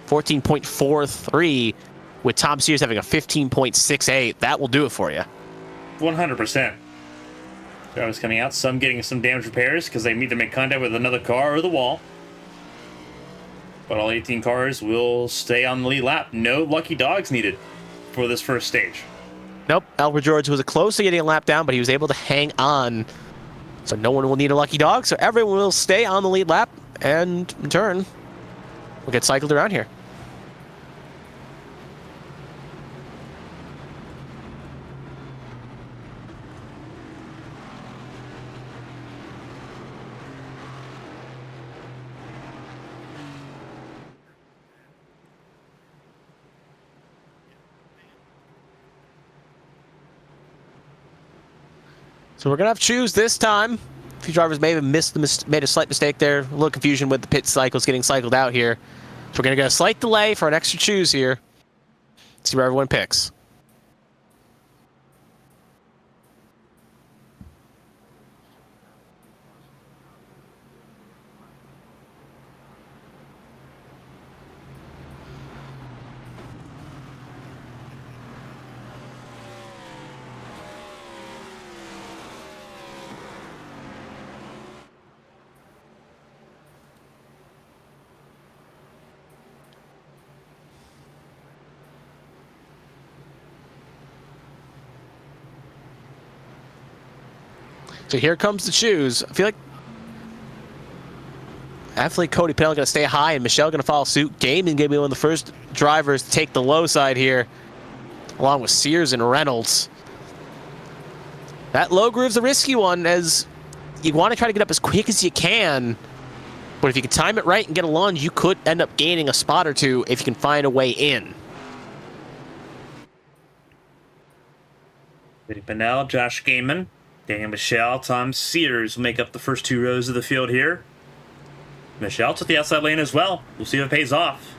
14.43, with Tom Sears having a 15.68. That will do it for you. 100%. Drivers coming out, some getting some damage repairs because they either make contact with another car or the wall. But all 18 cars will stay on the lead lap. No lucky dogs needed for this first stage. Nope, Albert George was close to getting a lap down, but he was able to hang on. So no one will need a lucky dog, so everyone will stay on the lead lap, and in turn, we'll get cycled around here. So we're going to have to choose this time. A few drivers may have made a slight mistake there. A little confusion with the pit cycles getting cycled out here. So we're going to get a slight delay for an extra choose here. See where everyone picks. So here comes the choose. I feel like athlete Cody Pennell going to stay high and Michelle going to follow suit. Gaiman going to be one of the first drivers to take the low side here, along with Sears and Reynolds. That low groove's a risky one, as you want to try to get up as quick as you can. But if you can time it right and get a lunge, you could end up gaining a spot or two if you can find a way in. Cody Pennell, Josh Gaiman, Daniel Michelle, Tom Sears will make up the first 2 rows of the field here. Michelle took the outside lane as well. We'll see if it pays off.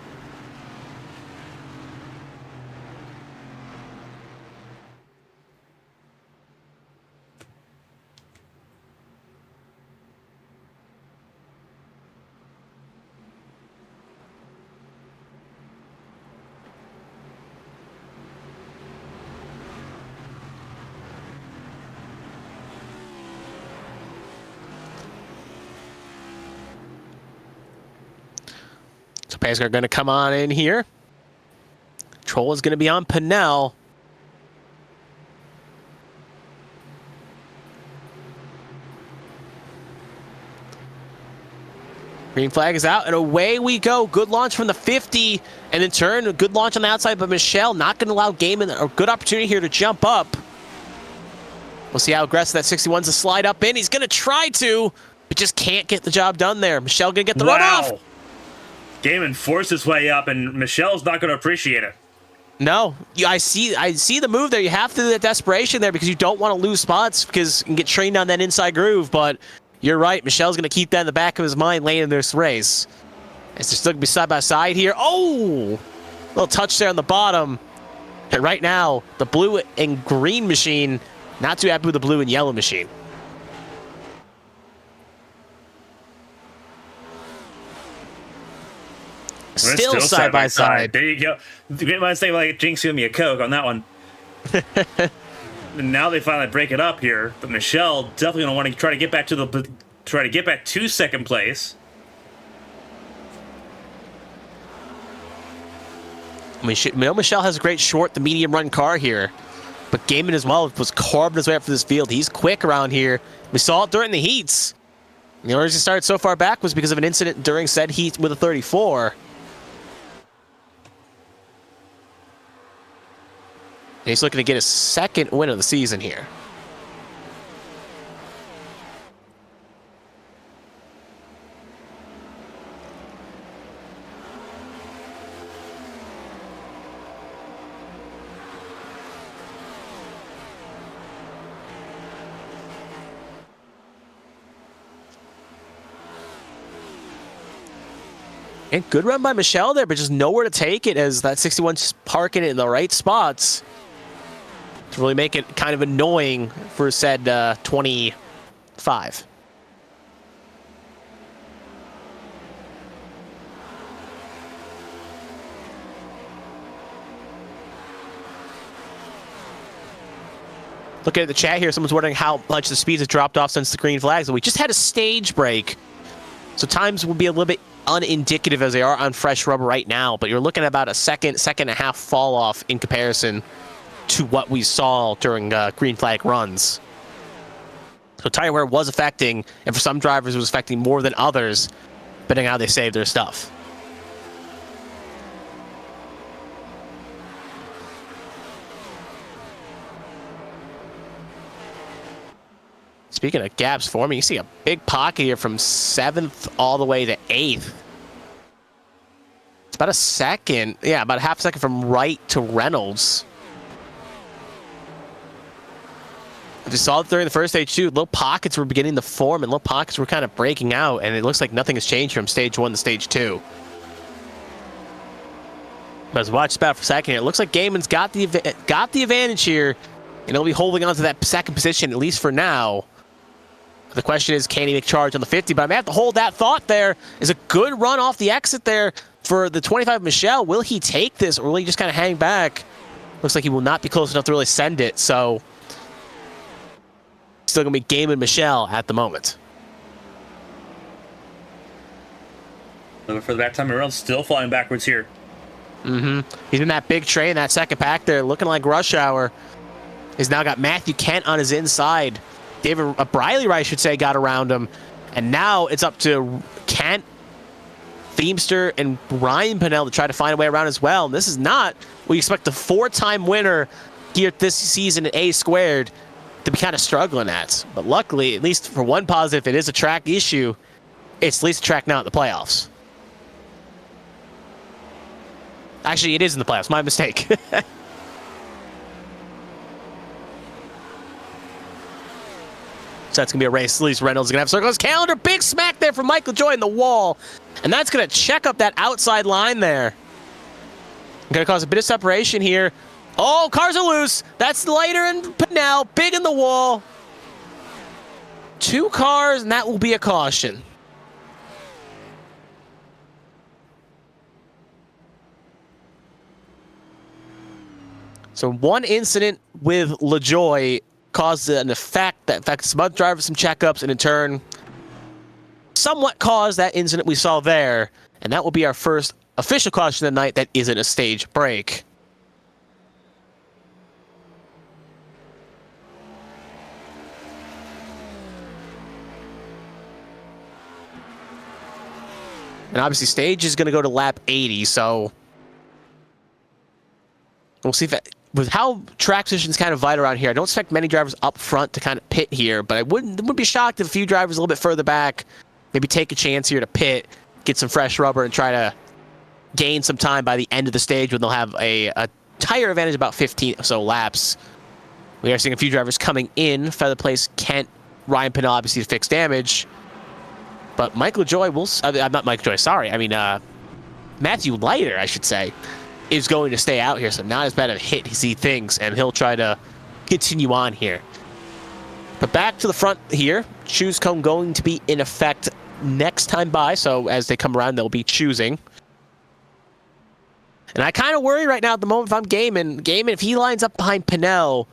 So Pay's are going to come on in here. Troll is going to be on Pennell. Green flag is out, and away we go. Good launch from the 50, and in turn, a good launch on the outside, but Michelle not going to allow Gaiman a good opportunity here to jump up. We'll see how aggressive that 61's to slide up in. He's going to try to, but just can't get the job done there. Michelle going to get the run off. Gaiman forced his way up, and Michelle's not going to appreciate it. No, I see the move there. You have to do that desperation there because you don't want to lose spots because you can get trained on that inside groove, but you're right. Michelle's going to keep that in the back of his mind late in this race. As they're still going to be side by side here. Oh! Little touch there on the bottom. And right now, the blue and green machine, not too happy with the blue and yellow machine. Still side by side. There you go. You might say like Jinx giving me a Coke on that one. And now they finally break it up here, but Michelle definitely gonna want to try to get back to second place. I mean, Michelle has a great short to medium run car here, but Gaiman as well was carving his way up for this field. He's quick around here. We saw it during the heats. The only reason he started so far back was because of an incident during said heat with a 34. And he's looking to get his second win of the season here. And good run by Michelle there, but just nowhere to take it as that 61 just parking it in the right spots to really make it kind of annoying for said 25. Looking at the chat here, someone's wondering how much the speeds have dropped off since the green flags. We just had a stage break, so times will be a little bit unindicative as they are on fresh rubber right now, but you're looking at about a second and a half fall off in comparison to what we saw during green flag runs. So tire wear was affecting, and for some drivers it was affecting more than others, depending on how they save their stuff. Speaking of gaps forming, you see a big pocket here from 7th all the way to 8th. It's about a second, yeah, about a half second from Wright to Reynolds. Just saw it during the first stage too. Little pockets were beginning to form, and little pockets were kind of breaking out, and it looks like nothing has changed from stage 1 to stage 2. But as watch this for a second here, it looks like Gaiman's got the advantage here, and he'll be holding on to that second position, at least for now. The question is, can he make charge on the 50? But I may have to hold that thought there. Is a good run off the exit there for the 25 Michelle. Will he take this, or will he just kind of hang back? Looks like he will not be close enough to really send it, so still going to be Gaiman Michelle at the moment. Looking for the back time around, still flying backwards here. He's in that big train, that second pack there, looking like rush hour. He's now got Matthew Kent on his inside. David Briley, I should say, got around him. And now it's up to Kent, Themster, and Ryan Pinnell to try to find a way around as well. And this is not what you expect the 4-time winner here this season at A Squared to be kind of struggling at. But luckily, at least for one positive, it is a track issue. It's at least a track now at the playoffs. Actually, it is in the playoffs. My mistake. So that's going to be a race. At least Reynolds is going to have circles. Calendar, big smack there from Michael Joy in the wall. And that's going to check up that outside line there. Going to cause a bit of separation here. Oh, cars are loose. That's Leiter and Pinnell. Big in the wall. 2 cars, and that will be a caution. So one incident with LaJoy caused an effect that affected some other drivers, some checkups, and in turn somewhat caused that incident we saw there. And that will be our first official caution of the night that isn't a stage break. And obviously stage is going to go to lap 80, so we'll see if that, with how track position is kind of vital around here, I don't expect many drivers up front to kind of pit here, but I wouldn't be shocked if a few drivers a little bit further back maybe take a chance here to pit, get some fresh rubber, and try to gain some time by the end of the stage when they'll have a tire advantage about 15 or so laps. We are seeing a few drivers coming in. Feather Place, Kent, Ryan Pinnell, obviously to fix damage. But Michael Joy will... I'm not Michael Joy, sorry. I mean, Matthew Leiter, I should say, is going to stay out here, so not as bad of a hit as he thinks, and he'll try to continue on here. But back to the front here. Choose cone going to be in effect next time by, so as they come around, they'll be choosing. And I kind of worry right now at the moment if I'm Gaiman. Gaiman, if he lines up behind Pinnell,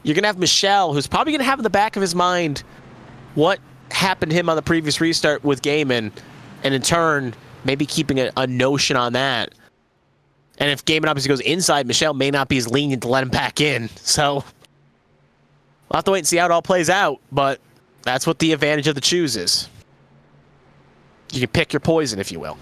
you're going to have Michelle, who's probably going to have in the back of his mind what happened to him on the previous restart with Gaiman, and in turn, maybe keeping a notion on that. And if Gaiman obviously goes inside, Michelle may not be as lenient to let him back in. So we'll have to wait and see how it all plays out, but that's what the advantage of the choose is. You can pick your poison, if you will.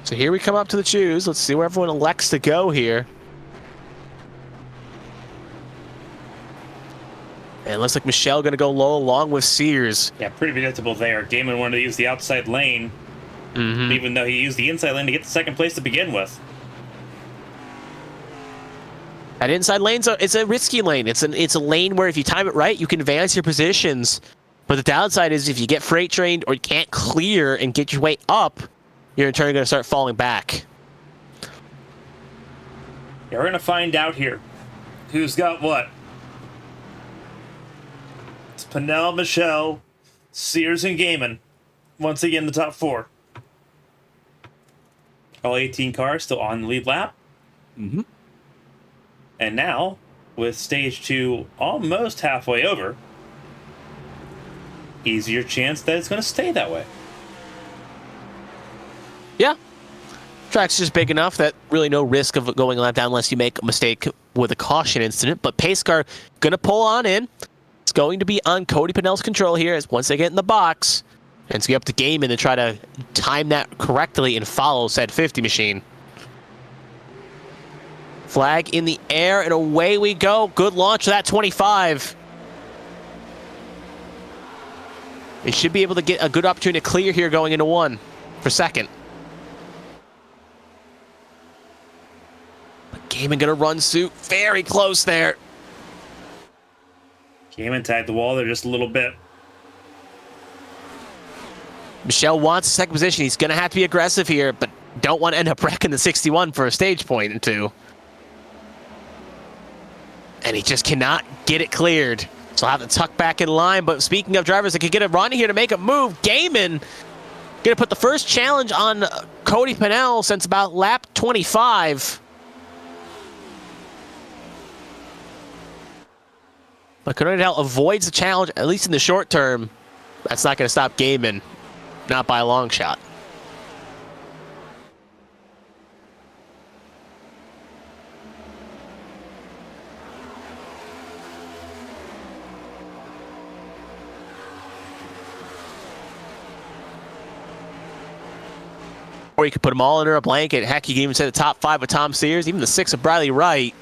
So here we come up to the choose. Let's see where everyone elects to go here. And it looks like Michelle going to go low along with Sears. Yeah, pretty predictable there. Gaiman wanted to use the outside lane, even though he used the inside lane to get the second place to begin with. That inside lane's it's a risky lane. It's a lane where if you time it right, you can advance your positions. But the downside is if you get freight trained or you can't clear and get your way up, you're in turn going to start falling back. Yeah, we're going to find out here who's got what. It's Pinnell, Michelle, Sears, and Gaiman. Once again, the top 4. All 18 cars still on the lead lap. And now, with stage 2 almost halfway over, easier chance that it's going to stay that way. Yeah. Track's just big enough that really no risk of going a lap down unless you make a mistake with a caution incident. But pace car going to pull on in. It's going to be on Cody Pinnell's control here as once they get in the box. And it's up to Gaiman to try to time that correctly and follow said 50 machine. Flag in the air, and away we go. Good launch of that 25. They should be able to get a good opportunity to clear here going into 1 for second. But Gaiman gonna run suit. Very close there. Gaiman tagged the wall there just a little bit. Michelle wants the second position. He's gonna have to be aggressive here, but don't want to end up wrecking the 61 for a stage point or two. And he just cannot get it cleared. So he'll have to tuck back in line. But speaking of drivers that could get a run here to make a move, Gaiman gonna put the first challenge on Cody Pennell since about lap 25. But Cody Pennell avoids the challenge, at least in the short term. That's not gonna stop Gaiman, not by a long shot. Or you could put them all under a blanket. Heck, you can even say the top 5 with Tom Sears, even the 6 of Bradley Wright.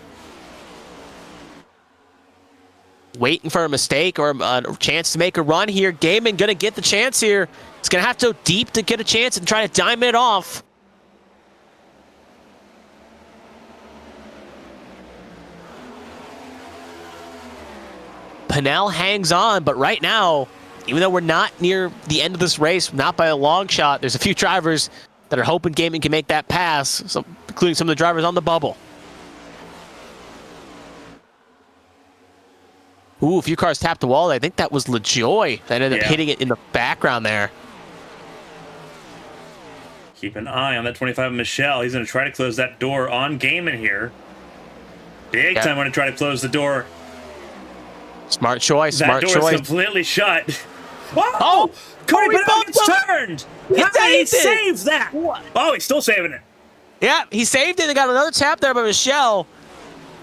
Waiting for a mistake or a chance to make a run here. Gaiman gonna get the chance here. He's gonna have to go deep to get a chance and try to diamond it off. Pennell hangs on, but right now, even though we're not near the end of this race, not by a long shot, there's a few drivers that are hoping Gaiman can make that pass, including some of the drivers on the bubble. Ooh, a few cars tapped the wall. I think that was LaJoy that ended up hitting it in the background there. Keep an eye on that 25 Michelle. He's going to try to close that door on Gaiman here. Big time going to try to close the door. Smart choice, smart choice. That door is completely shut. Oh! Cody Pennell gets turned! He saves that! What? Oh, he's still saving it. Yeah, he saved it. They got another tap there by Michelle.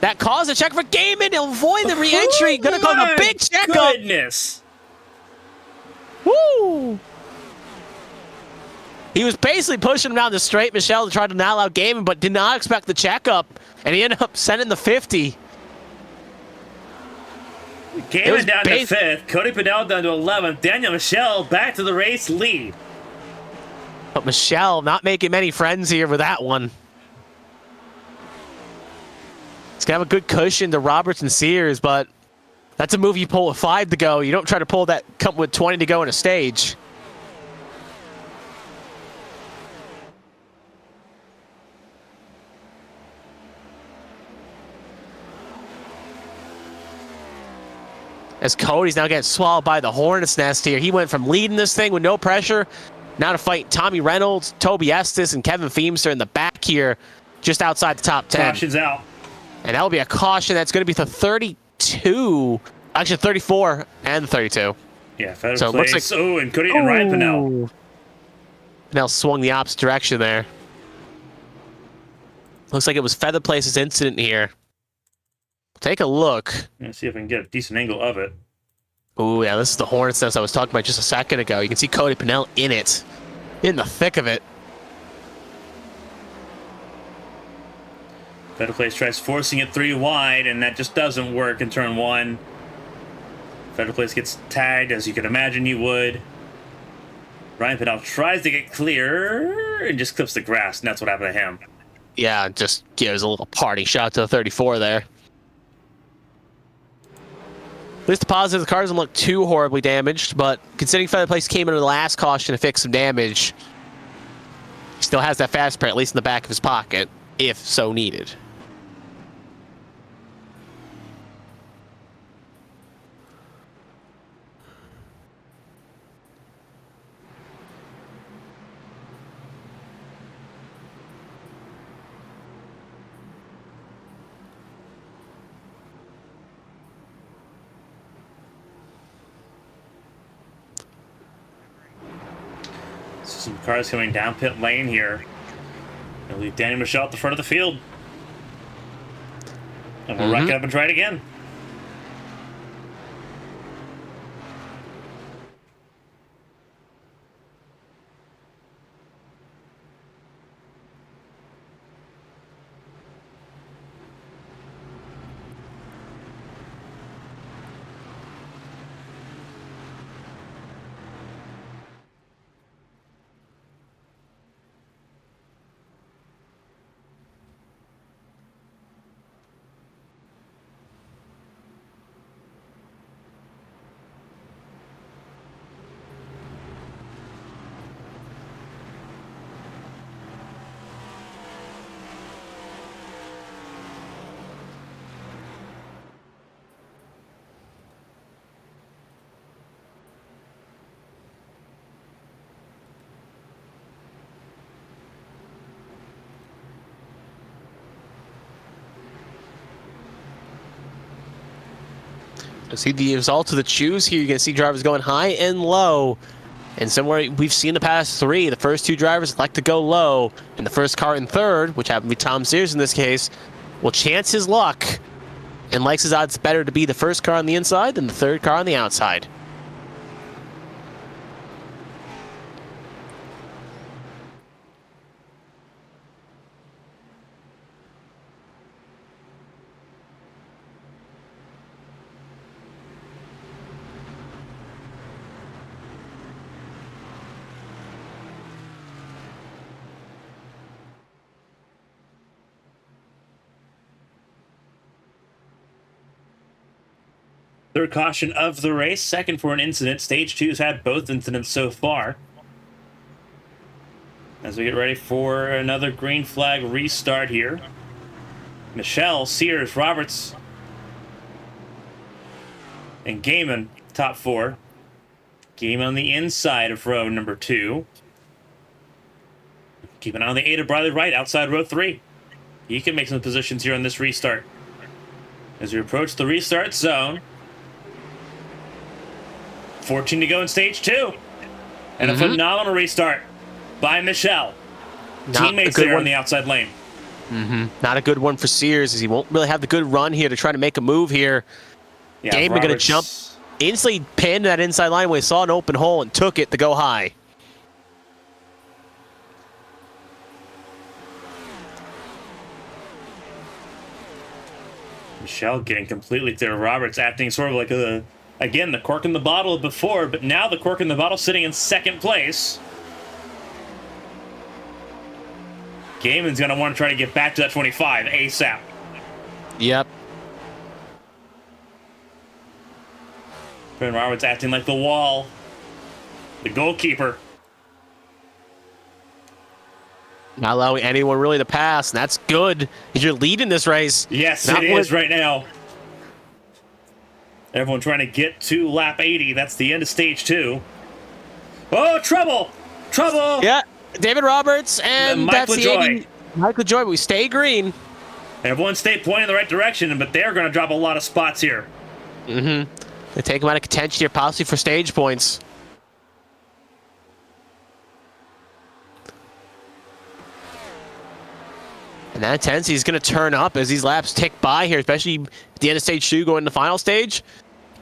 That caused a check for Gaiman. He'll avoid the re-entry. Gonna cause a big checkup. Goodness. Woo! He was basically pushing him down the straight, Michelle, to try to not allow Gaiman, but did not expect the checkup. And he ended up sending the 50. Gaiman down to 5th, Cody Pennell down to 11th, Daniel Michelle back to the race lead. But Michelle not making many friends here with that one. He's gonna have a good cushion to Roberts and Sears, but that's a move you pull with 5 to go. You don't try to pull that with 20 to go in a stage. As Cody's now getting swallowed by the Hornet's Nest here. He went from leading this thing with no pressure, now to fight Tommy Reynolds, Toby Estes, and Kevin Feemster in the back here, just outside the top 10. Caution's out. And that will be a caution. That's going to be the 32, actually 34 and 32. Yeah, Feather so place. Like, and Cody and Ryan Pennell. Pennell swung the opposite direction there. Looks like it was Feather Place's incident here. Take a look. Let's see if I can get a decent angle of it. Ooh, yeah, this is the Hornet's Nest I was talking about just a second ago. You can see Cody Pennell in it, in the thick of it. Better Place tries forcing it 3 wide, and that just doesn't work in turn 1. Better Place gets tagged, as you can imagine you would. Ryan Pennell tries to get clear and just clips the grass, and that's what happened to him. Yeah, just gives a little parting shot to the 34 there. At least the positive, the car doesn't look too horribly damaged, but considering Feather Place came into the last caution to fix some damage, he still has that fast pair, at least in the back of his pocket, if so needed. Some cars coming down pit lane here. They'll leave Daniel Michelle at the front of the field. And we'll rack it up and try it again. To see the results of the choose here, you're going to see drivers going high and low. And somewhere we've seen the past three, the first two drivers like to go low, and the first car in third, which happened to be Tom Sears in this case, will chance his luck and likes his odds better to be the first car on the inside than the third car on the outside. Third caution of the race, second for an incident. Stage 2's had both incidents so far. As we get ready for another green flag restart here. Michelle, Sears, Roberts, and Gaiman, top four. Gaiman on the inside of row number 2. Keep an eye on the 8 of Bradley Wright outside row 3. He can make some positions here on this restart. As we approach the restart zone. 14 to go in stage 2. And a phenomenal restart by Michelle. Teammates there on the outside lane. Not a good one for Sears, as he won't really have the good run here to try to make a move here. Yeah, Gaiman going to jump, instantly pinned that inside line where he saw an open hole and took it to go high. Michelle getting completely clear. Roberts acting sort of like a... Again, the cork in the bottle before, but now the cork in the bottle sitting in second place. Gaiman's going to want to try to get back to that 25 ASAP. Yep. Ben Roberts acting like the wall. The goalkeeper. Not allowing anyone really to pass, and that's good. You're leading this race. Yes, it is right now. Everyone trying to get to lap 80. That's the end of stage 2. Oh, trouble! Trouble! Yeah, David Roberts and Mike LaJoy. Mike LaJoy, but we stay green. Everyone stay pointing in the right direction, but they're going to drop a lot of spots here. They take him out of contention here, possibly for stage points. And that intensity is going to turn up as these laps tick by here, especially at the end of stage 2 going to the final stage.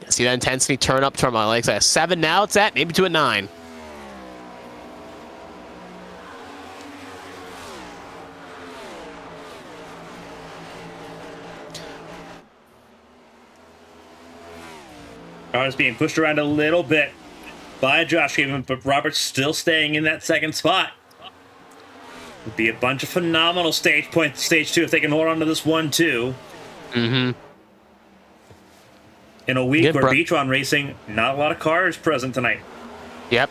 See that intensity turn up to my legs at a 7 now it's at, maybe to a 9. Cars being pushed around a little bit by Josh Gaiman, but Roberts still staying in that second spot. Would be a bunch of phenomenal stage points stage 2 if they can hold on to this 1-2. In a week where Beachron Racing, not a lot of cars present tonight. Yep.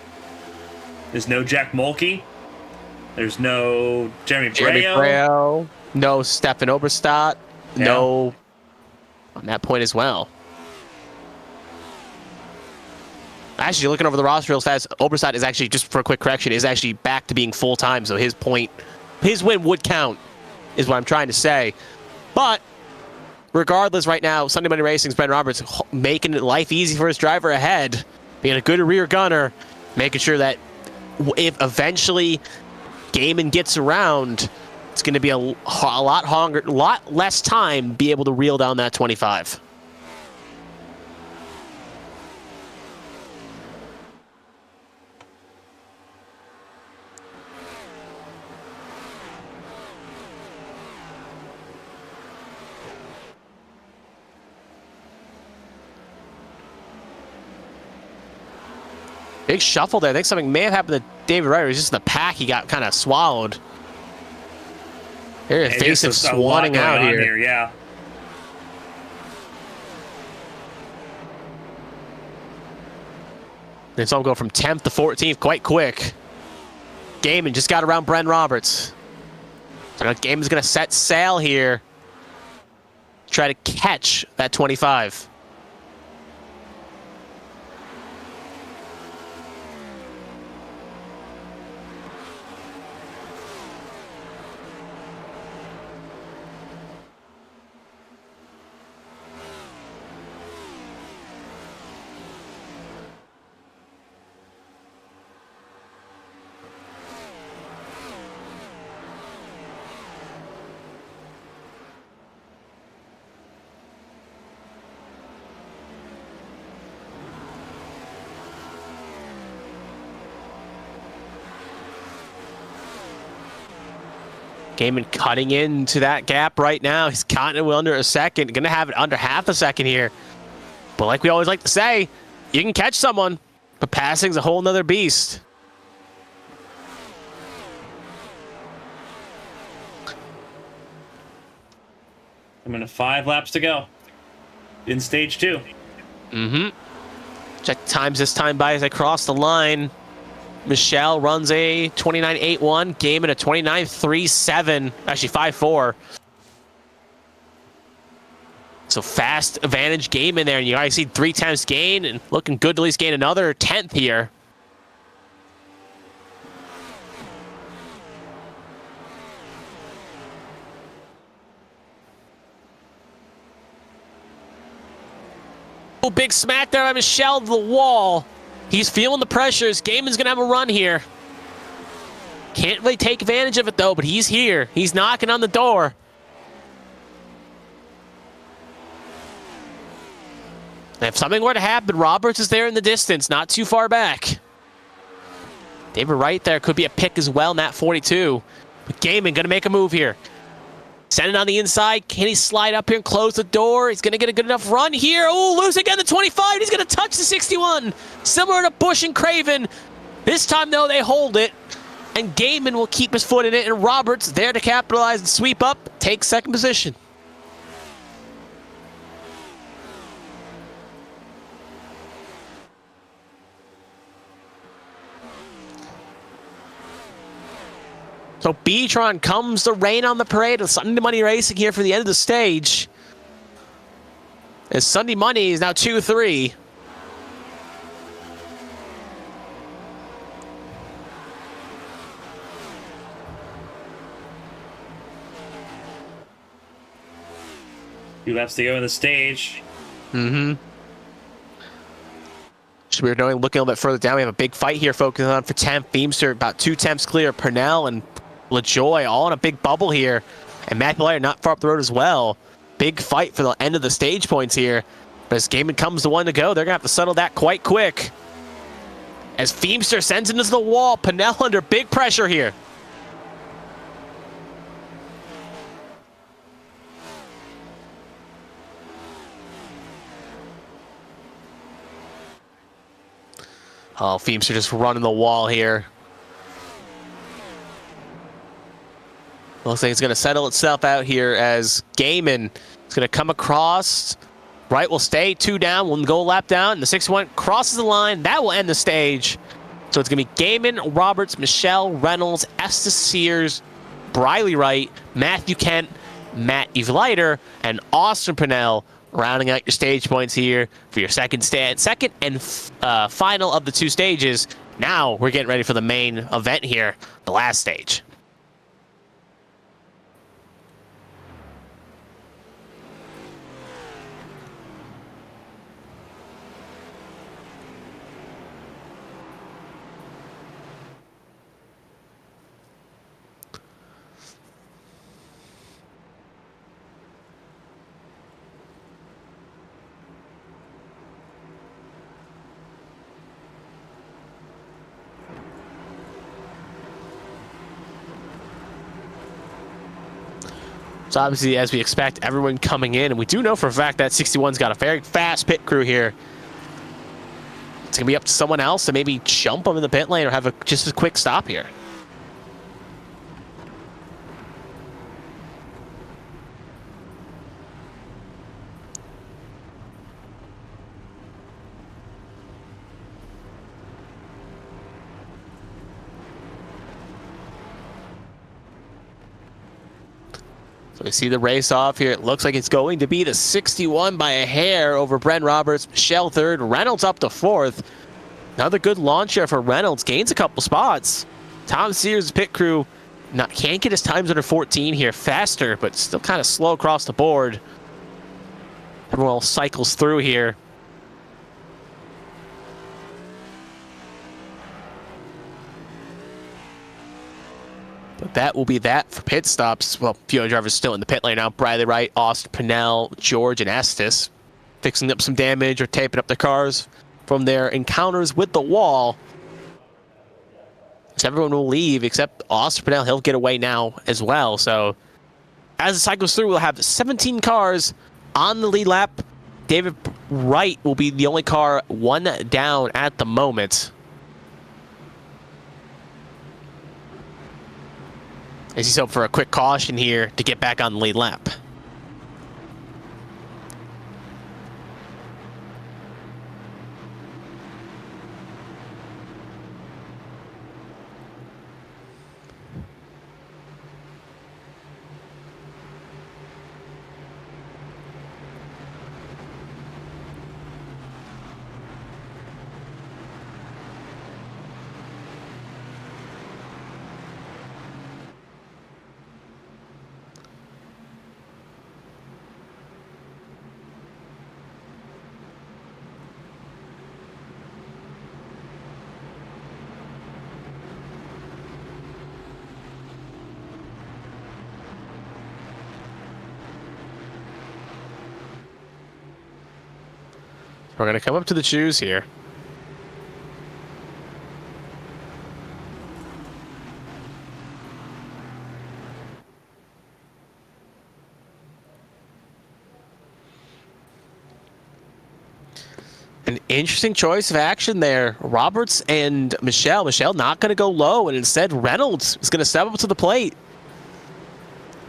There's no Jack Mulkey. There's no Jeremy Breo. No Stefan Oberstadt. Yeah. No on that point as well. Actually, looking over the roster real fast, Oberstadt is actually, just for a quick correction, is actually back to being full-time, so his win would count, is what I'm trying to say. But regardless, right now, Sunday Monday Racing's Ben Roberts making life easy for his driver ahead, being a good rear gunner, making sure that if eventually Gaiman gets around, it's going to be a lot less time be able to reel down that 25. Big shuffle there. I think something may have happened to David Wright. It was just the pack he got kind of swallowed. There's a face of swanning out here. Yeah. And so I'm going from 10th to 14th quite quick. Gaiman just got around Bren Roberts. So now Gaiman's going to set sail here. Try to catch that 25. Gaiman cutting into that gap right now. He's caught it under a second. Gonna have it under half a second here. But like we always like to say, you can catch someone, but passing's a whole nother beast. I'm in 5 laps to go in stage 2. Check times this time by as I cross the line. Michelle runs a 29.81, Gaiman a 29.37, actually 5.4. So fast advantage Gaiman there, and you already see 3 tenths gain, and looking good to at least gain another 10th here. Oh, big smack there by Michelle to the wall. He's feeling the pressures. Gaiman's going to have a run here. Can't really take advantage of it, though, but he's here. He's knocking on the door. And if something were to happen, Roberts is there in the distance, not too far back. David Wright there could be a pick as well in that 42. But Gaiman going to make a move here. Send it on the inside. Can he slide up here and close the door? He's going to get a good enough run here. Oh, lose again the 25. He's going to touch the 61. Similar to Busch and Craven. This time, though, they hold it. And Gaiman will keep his foot in it. And Roberts there to capitalize and sweep up. Take second position. So B-Tron comes to rain on the parade of Sunday Money Racing here for the end of the stage. As Sunday Money is now 2-3. Few laps to go in the stage. So we're looking a little bit further down. We have a big fight here focusing on for 10th. Beamster about 2 tenths clear. Purnell and LaJoy all in a big bubble here. And Matthew Lyer not far up the road as well. Big fight for the end of the stage points here. But as Gaiman comes to one to go, they're going to have to settle that quite quick. As Beamster sends him into the wall. Purnell under big pressure here. Oh, Feemster just running the wall here. Looks like it's going to settle itself out here as Gaiman is going to come across. Wright will stay 2 down. We'll go a lap down. And the 6-1 crosses the line. That will end the stage. So it's going to be Gaiman, Roberts, Michelle, Reynolds, Estes Sears, Briley Wright, Matthew Kent, Matt Eveleiter, and Austin Purnell rounding out your stage points here for your second and final of the 2 stages. Now we're getting ready for the main event here, the last stage. So obviously, as we expect, everyone coming in, and we do know for a fact that 61's got a very fast pit crew here. It's going to be up to someone else to maybe jump them in the pit lane or have just a quick stop here. So we see the race off here. It looks like it's going to be the 61 by a hair over Bren Roberts. Michelle 3rd. Reynolds up to 4th. Another good launch here for Reynolds. Gains a couple spots. Tom Sears' pit crew can't get his times under 14 here. Faster, but still kind of slow across the board. Everyone else cycles through here. But that will be that for pit stops. Well, a few other drivers still in the pit lane now. Briley Wright, Austin Purnell, George, and Estes fixing up some damage or taping up their cars from their encounters with the wall. So everyone will leave except Austin Pennell. He'll get away now as well. So as the cycles through, we'll have 17 cars on the lead lap. David Wright will be the only car one down at the moment. As he's hoping for a quick caution here to get back on the lead lap. We're going to come up to the choose here. An interesting choice of action there. Roberts and Michelle. Michelle not going to go low, and instead Reynolds is going to step up to the plate.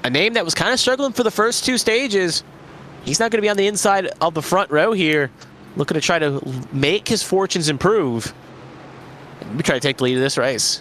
A name that was kind of struggling for the first two stages. He's not going to be on the inside of the front row here, looking to try to make his fortunes improve. We try to take the lead of this race.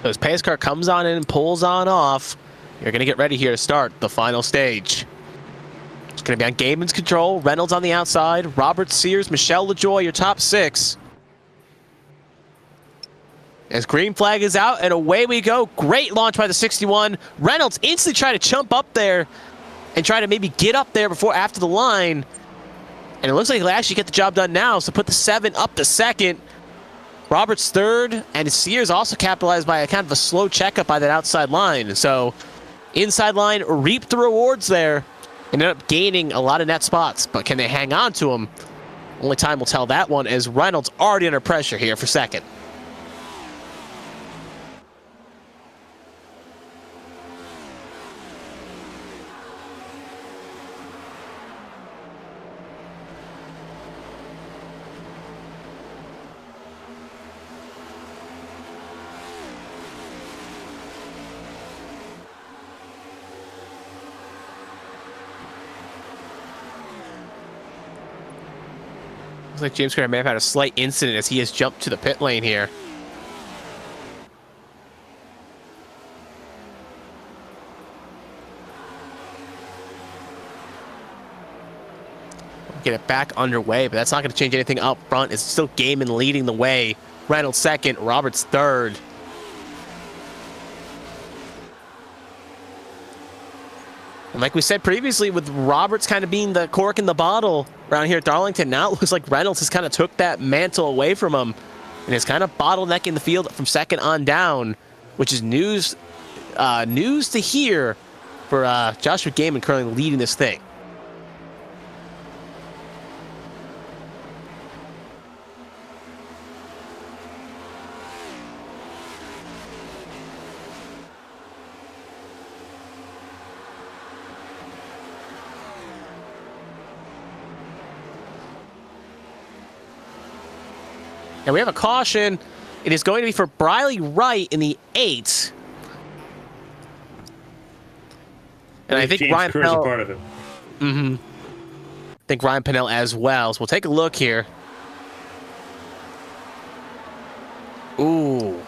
So as pace car comes on in and pulls on off, you're going to get ready here to start the final stage. It's going to be on Gaiman's control, Reynolds on the outside, Robert Sears, Michelle LaJoy, your top six. As green flag is out, and away we go. Great launch by the 61. Reynolds instantly trying to jump up there and try to maybe get up there after the line. And it looks like he'll actually get the job done now, so put the 7 up to second. Roberts third, and Sears also capitalized by a kind of a slow checkup by that outside line. So inside line reaped the rewards there. Ended up gaining a lot of net spots, but can they hang on to him? Only time will tell that one, as Reynolds already under pressure here for second. Looks like James Carter may have had a slight incident as he has jumped to the pit lane here. Get it back underway, but that's not going to change anything up front. It's still Gaiman leading the way. Reynolds second, Roberts third. And like we said previously, with Roberts kind of being the cork in the bottle around here at Darlington, now it looks like Reynolds has kind of took that mantle away from him and is kind of bottlenecking the field from second on down, which is news to hear for Joshua Gaiman currently leading this thing. And we have a caution. It is going to be for Briley Wright in the 8. And I think James Ryan Kerr's a Pennell, part of it. I think Ryan Pennell as well. So we'll take a look here. Ooh.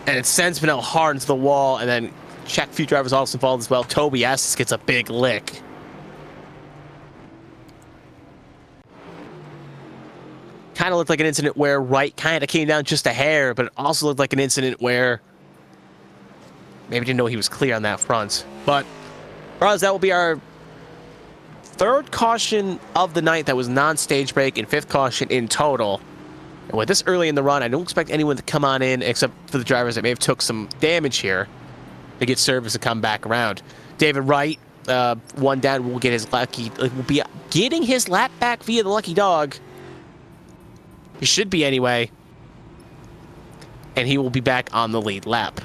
And it sends Pennell hard into the wall and then check a few drivers also involved as well. Toby Estes gets a big lick. Kind of looked like an incident where Wright kind of came down just a hair, but it also looked like an incident where maybe didn't know he was clear on that front. But regardless, that will be our third caution of the night that was non-stage break and fifth caution in total. And with this early in the run, I don't expect anyone to come on in except for the drivers that may have took some damage here to get service to come back around. David Wright, one down, will get his lucky. Will be getting his lap back via the lucky dog. He should be anyway. And he will be back on the lead lap.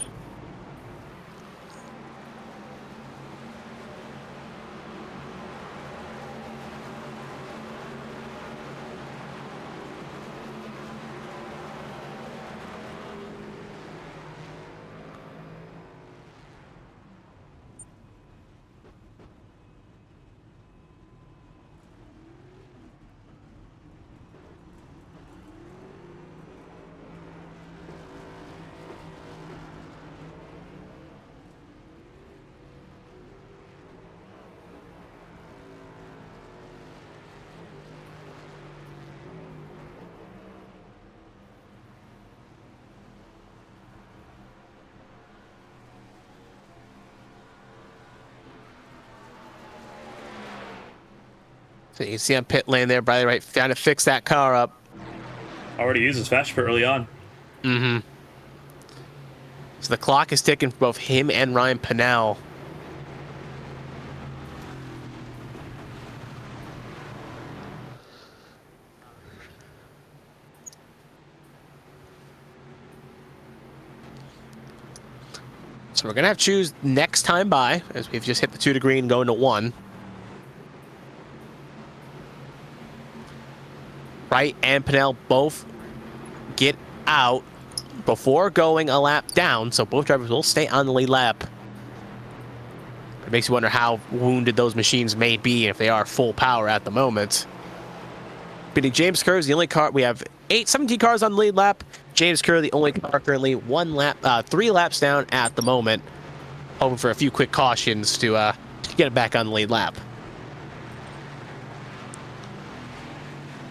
So you can see on pit lane there, Bradley Wright trying to fix that car up. Already uses fast for early on. Mm-hmm. So the clock is ticking for both him and Ryan Pennell. So we're going to have to choose next time by, as we've just hit the 2 to green going to 1. Wright and Pennell both get out before going a lap down, so both drivers will stay on the lead lap. It makes you wonder how wounded those machines may be if they are full power at the moment. Beating James Kerr is the only car. We have 17 cars on the lead lap. James Kerr, the only car currently 3 laps down at the moment. Hoping for a few quick cautions to get it back on the lead lap.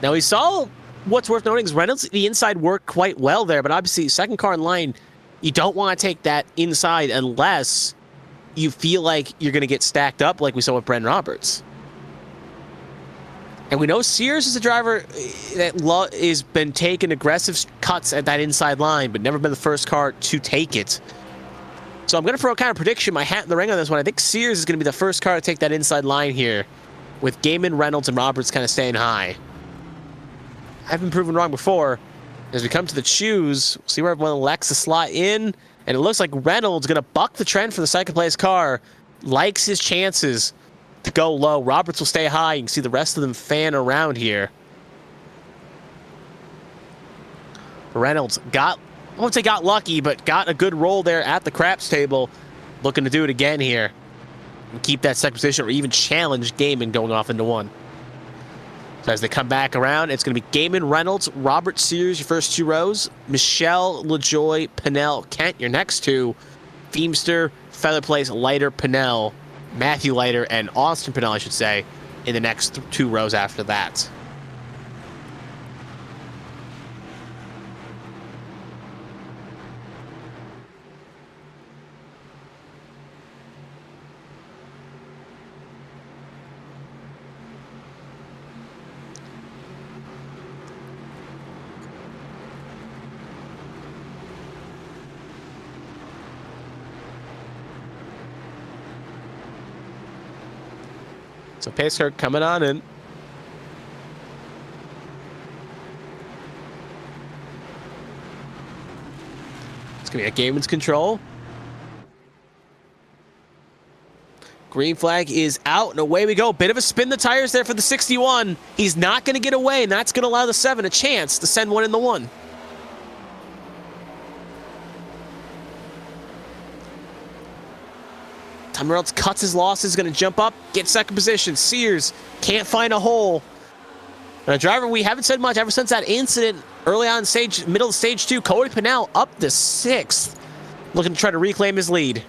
Now, we saw what's worth noting is Reynolds, the inside worked quite well there, but obviously, second car in line, you don't want to take that inside unless you feel like you're going to get stacked up like we saw with Brendan Roberts. And we know Sears is a driver that has been taking aggressive cuts at that inside line, but never been the first car to take it. So I'm going to throw a kind of prediction, my hat in the ring on this one. I think Sears is going to be the first car to take that inside line here, with Gaiman, Reynolds, and Roberts kind of staying high. I've been proven wrong before. As we come to the choose, we'll see where everyone elects to slot in. And it looks like Reynolds going to buck the trend for the second place car. Likes his chances to go low. Roberts will stay high. You can see the rest of them fan around here. Reynolds I won't say got lucky, but got a good roll there at the craps table. Looking to do it again here. And keep that second position or even challenge Gaiman going off into 1. So as they come back around, it's going to be Gaiman, Reynolds, Robert Sears, your first 2 rows. Michelle, LaJoy, Pennell, Kent, your next 2. Feemster, Featherplace, Leiter, Pennell, Matthew Leiter, and Austin Pennell, I should say, in the next 2 rows after that. So pace car coming on in. It's going to be a Gaiman's control. Green flag is out, and away we go. Bit of a spin the tires there for the 61. He's not going to get away, and that's going to allow the 7 a chance to send one in the 1. Tom Reynolds cuts his losses, going to jump up, get second position. Sears can't find a hole. And a driver we haven't said much ever since that incident early on in middle of stage 2. Cody Pennell up to 6th, looking to try to reclaim his lead.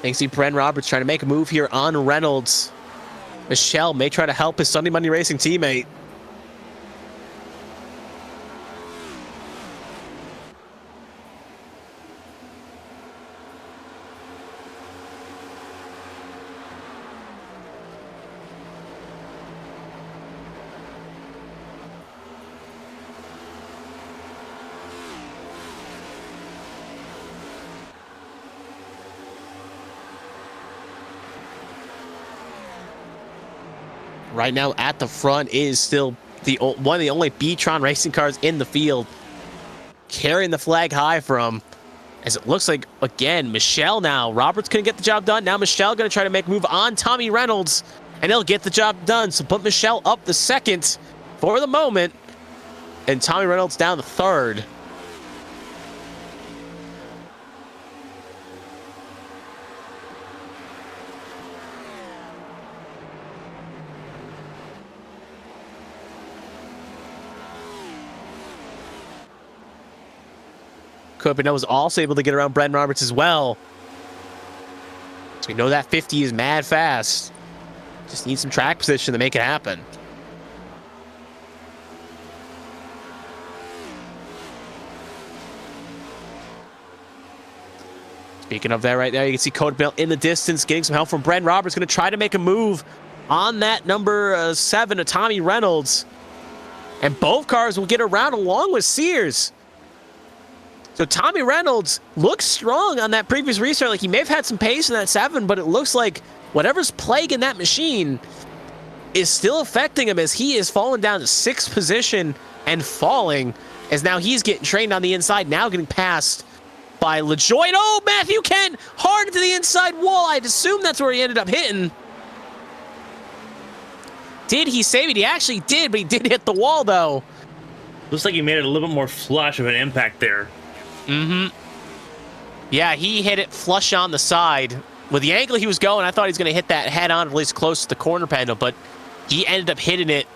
You can see Bren Roberts trying to make a move here on Reynolds. Michelle may try to help his Sunday Monday Racing teammate. Right now at the front is still one of the only B-Tron racing cars in the field, carrying the flag high from, as it looks like, again, Michelle now. Roberts couldn't get the job done. Now Michelle going to try to make a move on Tommy Reynolds, and he'll get the job done. So put Michelle up the second for the moment, and Tommy Reynolds down the third. Copenhagen was also able to get around Bren Roberts as well. So we know that 50 is mad fast. Just need some track position to make it happen. Speaking of that right there, you can see Copenhagen in the distance, getting some help from Bren Roberts. Going to try to make a move on that number 7 of Tommy Reynolds. And both cars will get around along with Sears. So Tommy Reynolds looks strong on that previous restart. Like, he may have had some pace in that 7, but it looks like whatever's plaguing that machine is still affecting him, as he is falling down to 6th position and falling, as now he's getting trained on the inside, now getting passed by LaJoy. Oh, Matthew Kent hard into the inside wall. I'd assume that's where he ended up hitting. Did he save it? He actually did, but he did hit the wall, though. Looks like he made it a little bit more flush of an impact there. Yeah, he hit it flush on the side. With the angle he was going, I thought he was going to hit that head on, at least close to the corner panel, but he ended up hitting it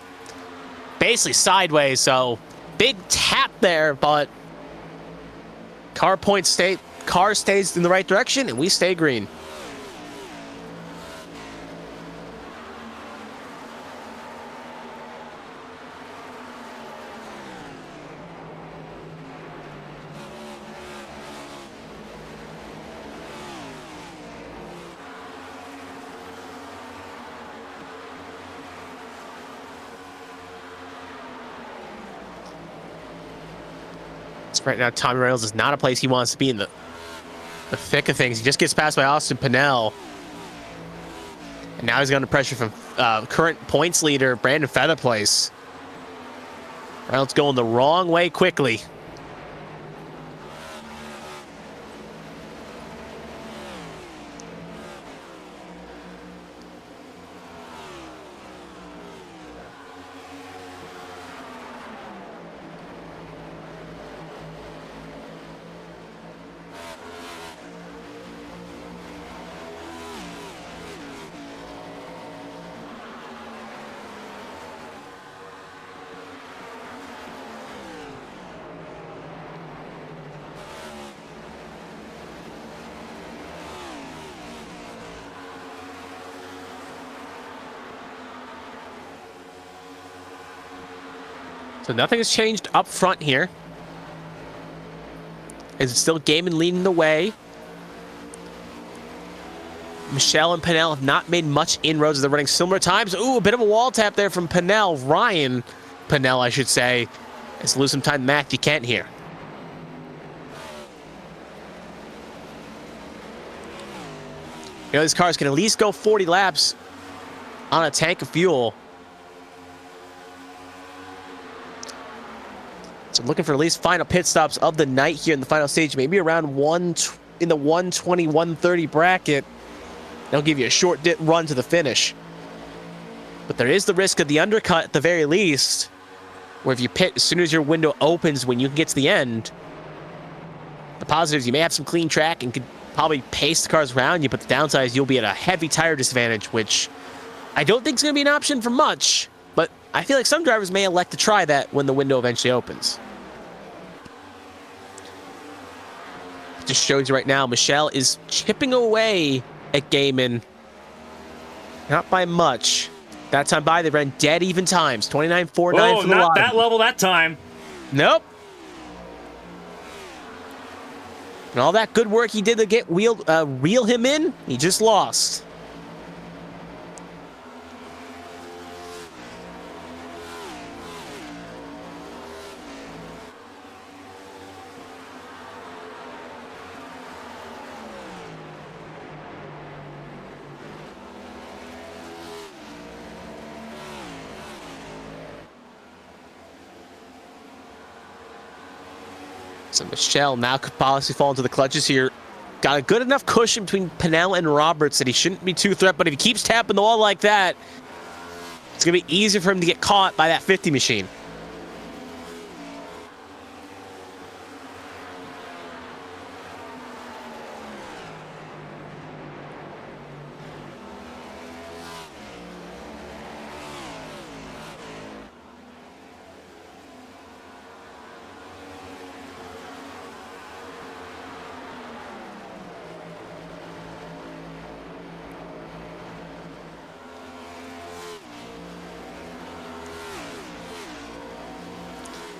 basically sideways. So big tap there, but car stays in the right direction, and we stay green. Right now, Tommy Reynolds is not a place he wants to be in the thick of things. He just gets passed by Austin Pinnell. And now he's under pressure from current points leader, Brandon Featherplace. Reynolds going the wrong way quickly. So nothing has changed up front here. It's still Gaiman leading the way. Michelle and Pinnell have not made much inroads. They're running similar times. Ooh, a bit of a wall tap there from Pinnell. Ryan Pinnell, I should say. Let's lose some time. Matthew Kent here. You know, these cars can at least go 40 laps on a tank of fuel. So looking for at least final pit stops of the night here in the final stage. Maybe around in the 120, 130 bracket. They'll give you a short run to the finish. But there is the risk of the undercut at the very least, where if you pit as soon as your window opens when you get to the end. The positives, you may have some clean track and could probably pace the cars around you, but the downside is you'll be at a heavy tire disadvantage, which I don't think is going to be an option for much. But I feel like some drivers may elect to try that when the window eventually opens. Just shows you right now, Michelle is chipping away at Gaiman. Not by much. That time by, they ran dead even times. 29.49 for the not lot. that level that time. Nope. And all that good work he did to get reel him in, he just lost. So Michelle now could possibly fall into the clutches here. Got a good enough cushion between Pinnell and Roberts that he shouldn't be too threat, but if he keeps tapping the wall like that, it's going to be easier for him to get caught by that 50 machine.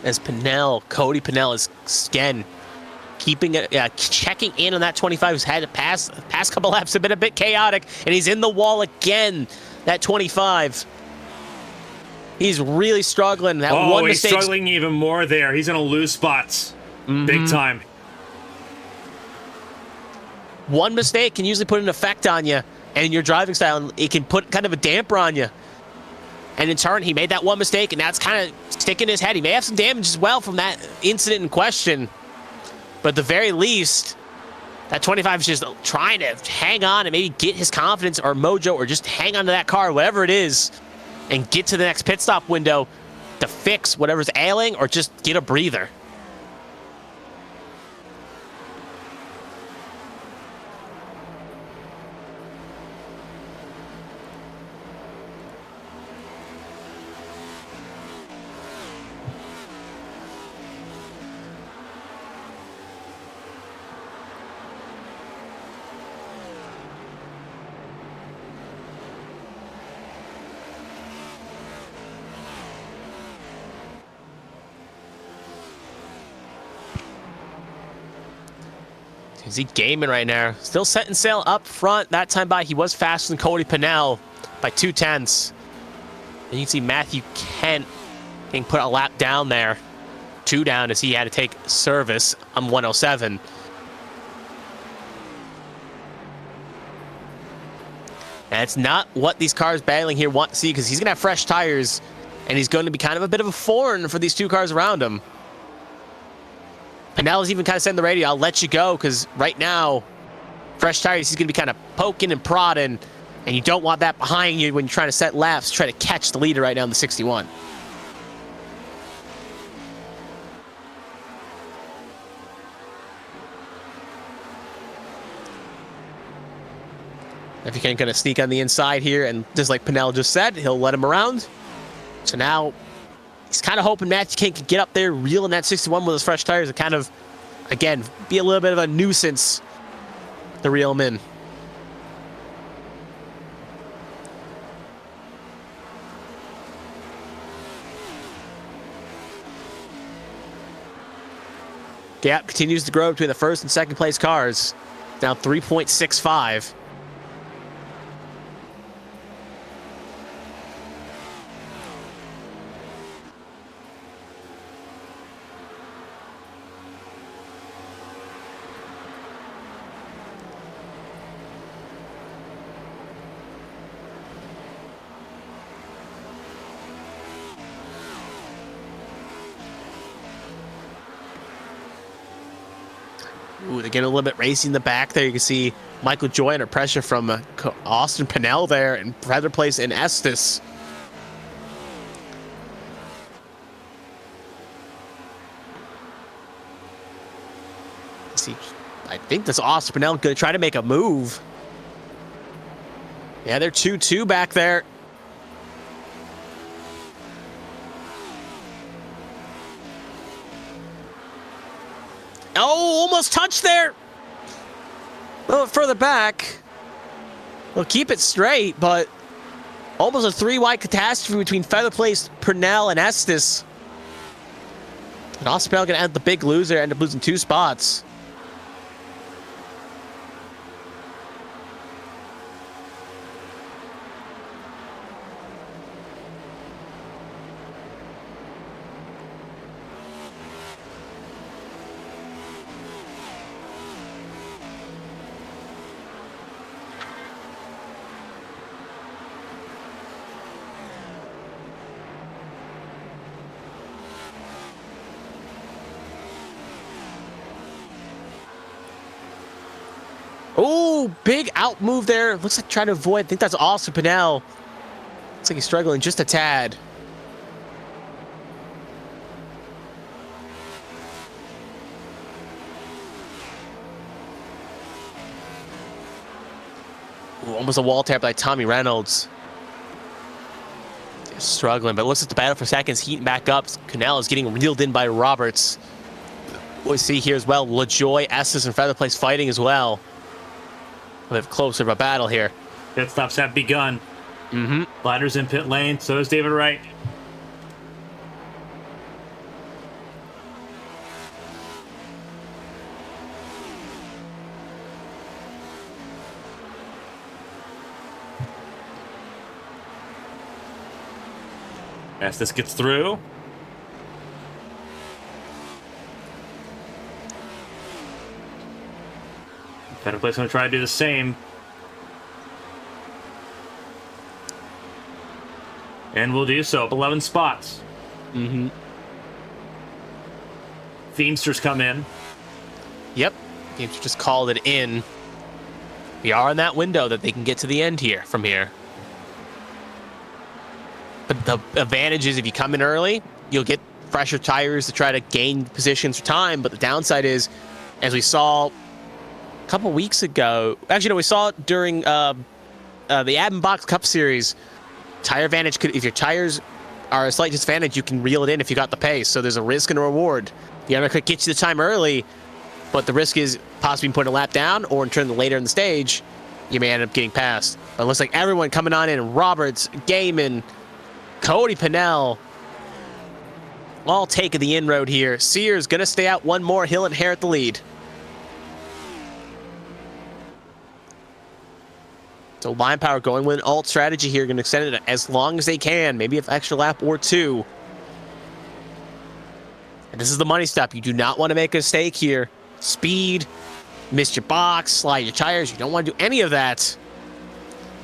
As Cody Pinnell is again keeping it, checking in on that 25. Who's had to past couple laps have been a bit chaotic, and he's in the wall again. That 25. He's really struggling. That one he's mistake. Struggling even more there. He's gonna lose spots, big time. One mistake can usually put an effect on you and your driving style, and it can put kind of a damper on you. And in turn, he made that one mistake, and that's kind of sticking in his head. He may have some damage as well from that incident in question. But at the very least, that 25 is just trying to hang on and maybe get his confidence or mojo or just hang on to that car, whatever it is, and get to the next pit stop window to fix whatever's ailing or just get a breather. Is he gaming right now? Still setting sail up front. That time by, he was faster than Cody Pinnell by 2/10. And you can see Matthew Kent getting put a lap down there. 2 down as he had to take service on 107. And it's not what these cars battling here want to see, because he's going to have fresh tires, and he's going to be kind of a bit of a foreign for these two cars around him. Pinnell's even kind of saying the radio, I'll let you go, because right now, fresh tires, he's going to be kind of poking and prodding, and you don't want that behind you when you're trying to set laps, try to catch the leader right now in the 61. If you can kind of sneak on the inside here, and just like Pinnell just said, he'll let him around. So now he's kind of hoping Matthew King can get up there, reel in that 61 with his fresh tires, and kind of, again, be a little bit of a nuisance to reel him in. Gap continues to grow between the first and second place cars. Now 3.65. Ooh, they're getting a little bit racy in the back there. You can see Michael Joy under pressure from Austin Pinnell there, and Heather Place in Estes. See, I think that's Austin Pinnell going to try to make a move. Yeah, they're 2-2 back there. Oh, almost touched there. A little further back. They'll keep it straight, but almost a three-wide catastrophe between Feather Place, Purnell, and Estes. And Ospel gonna end the big loser, end up losing 2 spots. Oh, big out move there. Looks like trying to avoid. I think that's Austin Purnell. Looks like he's struggling just a tad. Ooh, almost a wall tap by Tommy Reynolds. Struggling, but it looks like the battle for seconds heating back up. Cannell is getting reeled in by Roberts. We see here as well, LaJoy, Estes, and Feather Place fighting as well. A bit closer of a battle here. Pit stops have begun. Ladder's in pit lane, so is David Wright. As this gets through. Feather Place going to try to do the same. And we'll do so. 11 spots. Themesters come in. Yep. Themesters just called it in. We are in that window that they can get to the end here from here. But the advantage is if you come in early, you'll get fresher tires to try to gain positions for time. But the downside is, as we saw a couple weeks ago, actually, no, we saw it during the Admin Box Cup Series, tire advantage could, if your tires are a slight disadvantage, you can reel it in if you got the pace. So there's a risk and a reward. The other could get you the time early, but the risk is possibly putting a lap down, or in turn later in the stage, you may end up getting past. But it looks like everyone coming on in. Roberts, Gaiman, Cody Purnell, all taking the inroad here. Sears gonna stay out one more. He'll inherit the lead. So Line Power going with an alt strategy here, going to extend it as long as they can, maybe an extra lap or 2. And this is the money stop. You do not want to make a mistake here. Speed, miss your box, slide your tires. You don't want to do any of that.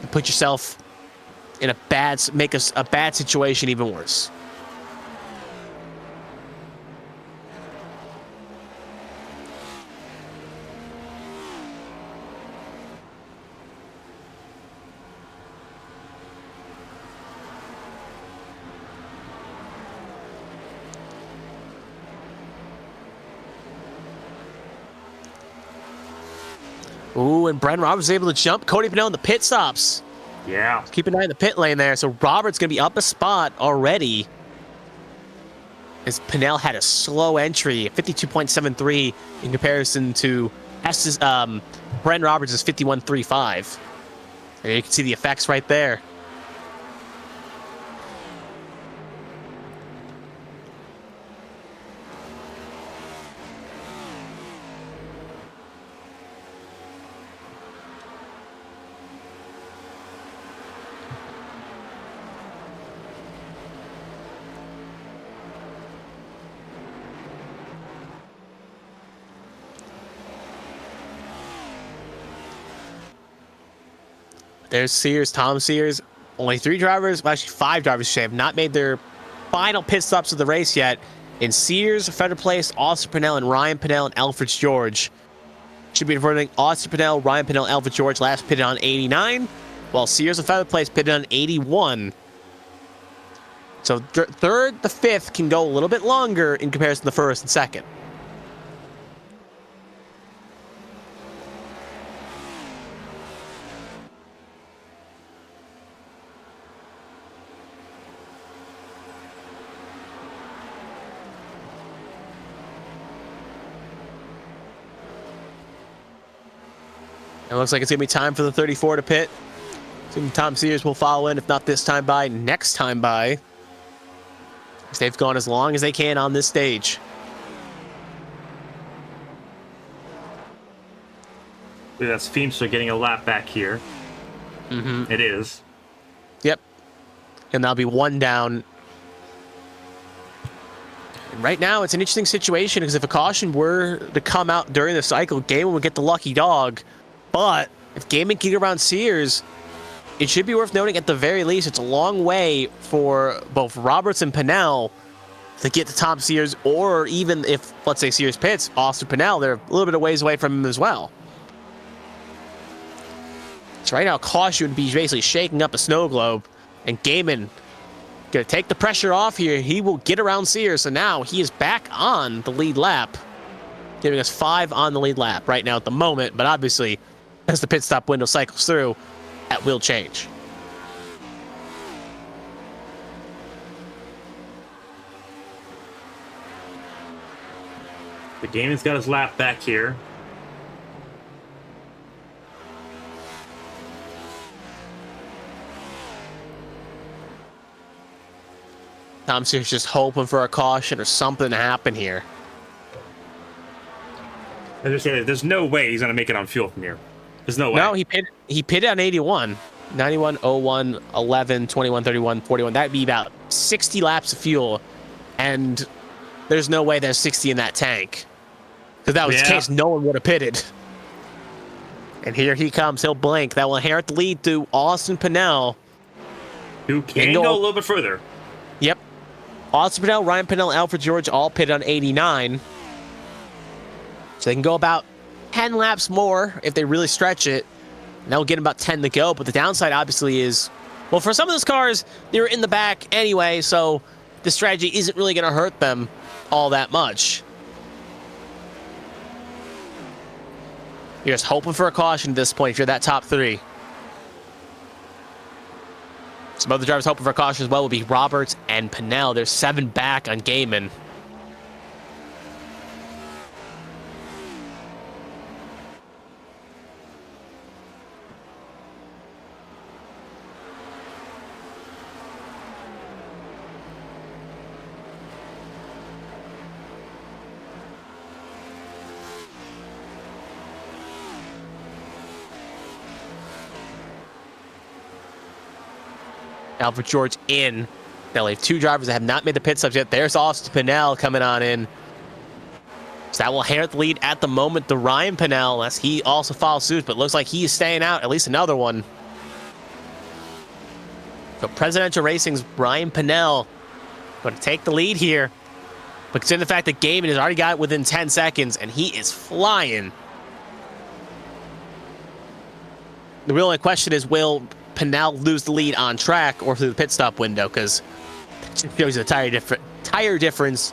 And put yourself in a bad situation even worse. Ooh, and Bren Roberts is able to jump Cody Purnell in the pit stops. Yeah. Keep an eye on the pit lane there. So Roberts going to be up a spot already. As Purnell had a slow entry, 52.73 in comparison to Bren Roberts is 51.35. And you can see the effects right there. There's Sears, Tom Sears. Only 3 drivers, well, actually 5 drivers, have not made their final pit stops of the race yet. In Sears, Feather Place, Austin Purnell, and Ryan Purnell, and Alfred George. Should be reverting Austin Purnell, Ryan Purnell, Alfred George last pitted on 89, while Sears and Feather Place pitted on 81. So third, the 5th can go a little bit longer in comparison to the 1st and 2nd. It looks like it's going to be time for the 34 to pit. Tom Sears will follow in, if not this time by, next time by. They've gone as long as they can on this stage. That's Feimster getting a lap back here. Mm-hmm. It is. Yep. And that'll be one down. And right now, it's an interesting situation because if a caution were to come out during the cycle, Gaiman would get the lucky dog. But if Gaiman can get around Sears, it should be worth noting at the very least, it's a long way for both Roberts and Pennell to get to Tom Sears, or even if, let's say, Sears pits, Austin Pennell, they're a little bit of ways away from him as well. So right now, caution would be basically shaking up a snow globe, and Gaiman gonna take the pressure off here. He will get around Sears, so now he is back on the lead lap, giving us 5 on the lead lap right now at the moment, but obviously, as the pit stop window cycles through, that will change. The Gaiman's got his lap back here. Tom Sears just hoping for a caution or something to happen here. I just say there's no way he's gonna make it on fuel from here. There's no way. No, he pitted on 81. 91, 01, 11, 21, 31, 41. That'd be about 60 laps of fuel. And there's no way there's 60 in that tank. If that was the case, no one would have pitted. And here he comes. He'll blink. That will inherit the lead to Austin Pennell. Who can go a little bit further. Yep. Austin Pennell, Ryan Pennell, Alfred George all pitted on 89. So they can go about 10 laps more if they really stretch it. And that will get about 10 to go. But the downside, obviously, is, well, for some of those cars, they were in the back anyway, so the strategy isn't really going to hurt them all that much. You're just hoping for a caution at this point if you're that top 3. Some other drivers hoping for a caution as well will be Roberts and Pennell. There's 7 back on Gaiman. Alfred George in. They'll have 2 drivers that have not made the pit stops yet. There's Austin Pennell coming on in. So that will inherit the lead at the moment to Ryan Pennell as he also follows suit, but looks like he is staying out, at least another one. So Presidential Racing's Ryan Pennell going to take the lead here. But considering the fact that Gaiman has already got it within 10 seconds and he is flying. The real only question is, will Pennell lose the lead on track or through the pit stop window? Because it shows you the tire difference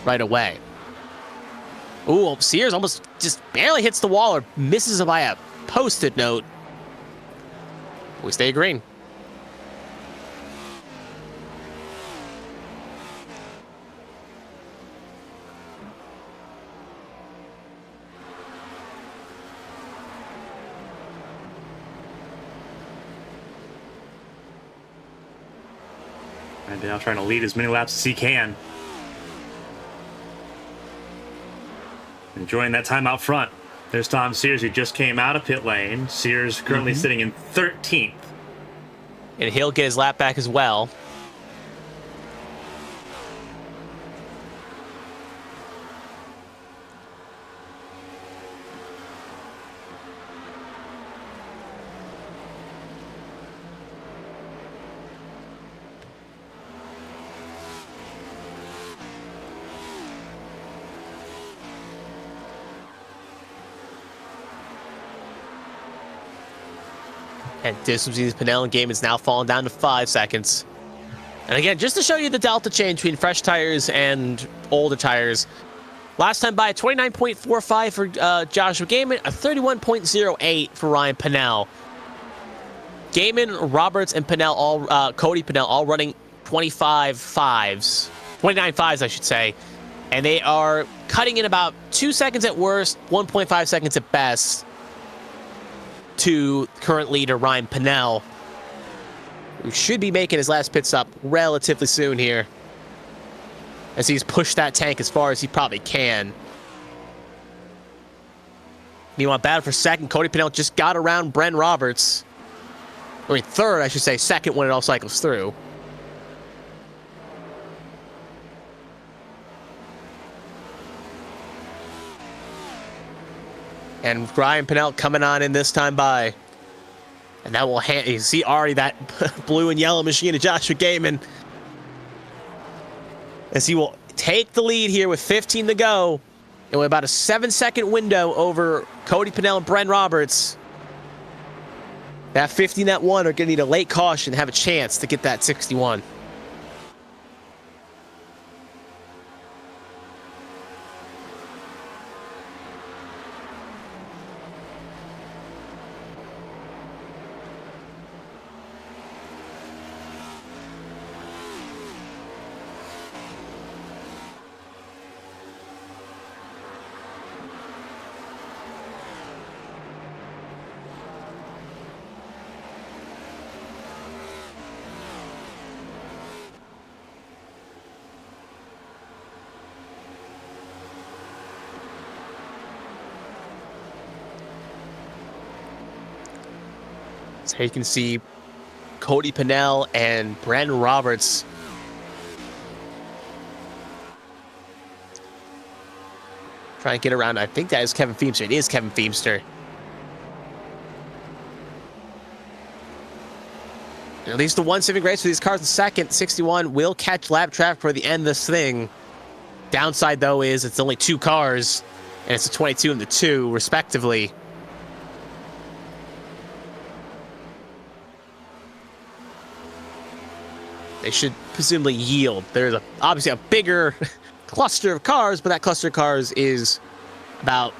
right away. Ooh, Sears almost just barely hits the wall or misses it by a post-it note. We stay green. And now trying to lead as many laps as he can. Enjoying that time out front. There's Tom Sears, who just came out of pit lane. Sears currently sitting in 13th. And he'll get his lap back as well. And distance between Pennell and Gaiman is now falling down to 5 seconds. And again, just to show you the delta change between fresh tires and older tires. Last time by, 29.45 for Joshua Gaiman, a 31.08 for Ryan Pennell. Gaiman, Roberts, and Pennell, Cody Pennell, all running 29 fives, I should say. And they are cutting in about 2 seconds at worst, 1.5 seconds at best, to current leader Ryan Pennell. who should be making his last pit stop relatively soon here, as he's pushed that tank as far as he probably can. Meanwhile, battle for second, Cody Pennell just got around Bren Roberts. I mean, third, I should say, second when it all cycles through. And Ryan Pennell coming on in this time by. And that will you see already that blue and yellow machine of Joshua Gaiman, as he will take the lead here with 15 to go. And with about a 7-second window over Cody Pennell and Bren Roberts. That 15 that one are going to need a late caution to have a chance to get that 61. So you can see Cody Pennell and Bren Roberts trying to get around. I think that is Kevin Feemster. It is Kevin Feemster. And at least the one saving grace for these cars in second. 61 will catch lap traffic for the end of this thing. Downside, though, is it's only 2 cars, and it's a 22 and the 2, respectively. They should presumably yield. There's obviously a bigger cluster of cars, but that cluster of cars is about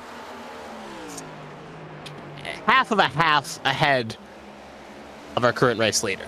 half of a half ahead of our current race leader.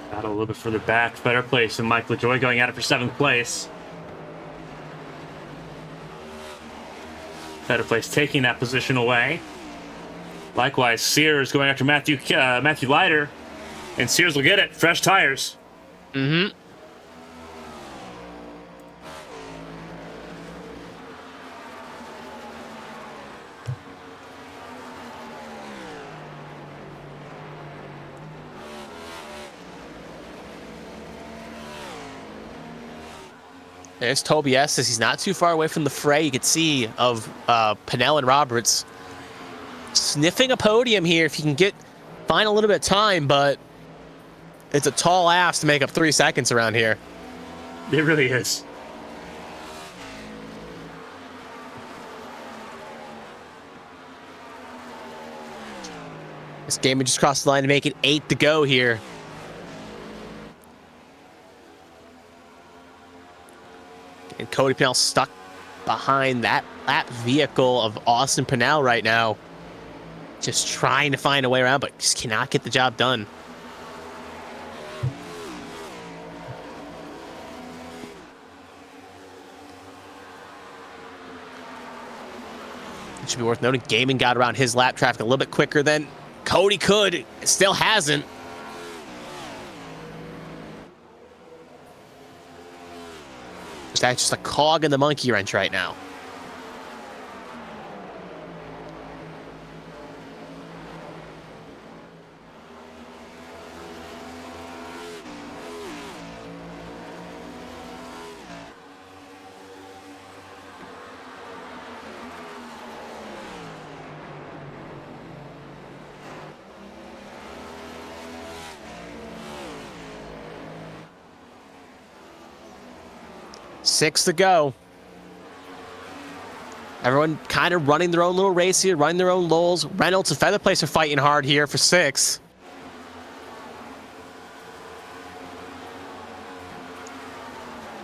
Battle a little bit further back. Better place than Mike LaJoy going at it for 7th place. Better place taking that position away. Likewise, Sears going after Matthew Leiter. And Sears will get it. Fresh tires. Mm-hmm. There's Toby S. as he's not too far away from the fray. You can see of Pennell and Roberts sniffing a podium here if you can find a little bit of time, but it's a tall ask to make up 3 seconds around here. It really is. This game would just cross the line to make it 8 to go here. And Cody Pennell stuck behind that vehicle of Austin Pennell right now. Just trying to find a way around, but just cannot get the job done. It should be worth noting, Gaiman got around his lap traffic a little bit quicker than Cody could. It still hasn't. That's just a cog in the monkey wrench right now. Six to go. Everyone kind of running their own little race here, running their own lulls. Reynolds and Feather Place are fighting hard here for 6.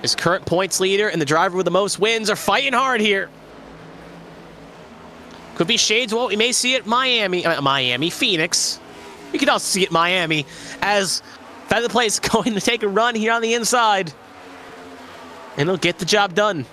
His current points leader and the driver with the most wins are fighting hard here. Could be shades of what we may see at Phoenix. We could also see it Miami, as Featherplay is going to take a run here on the inside. And he'll get the job done.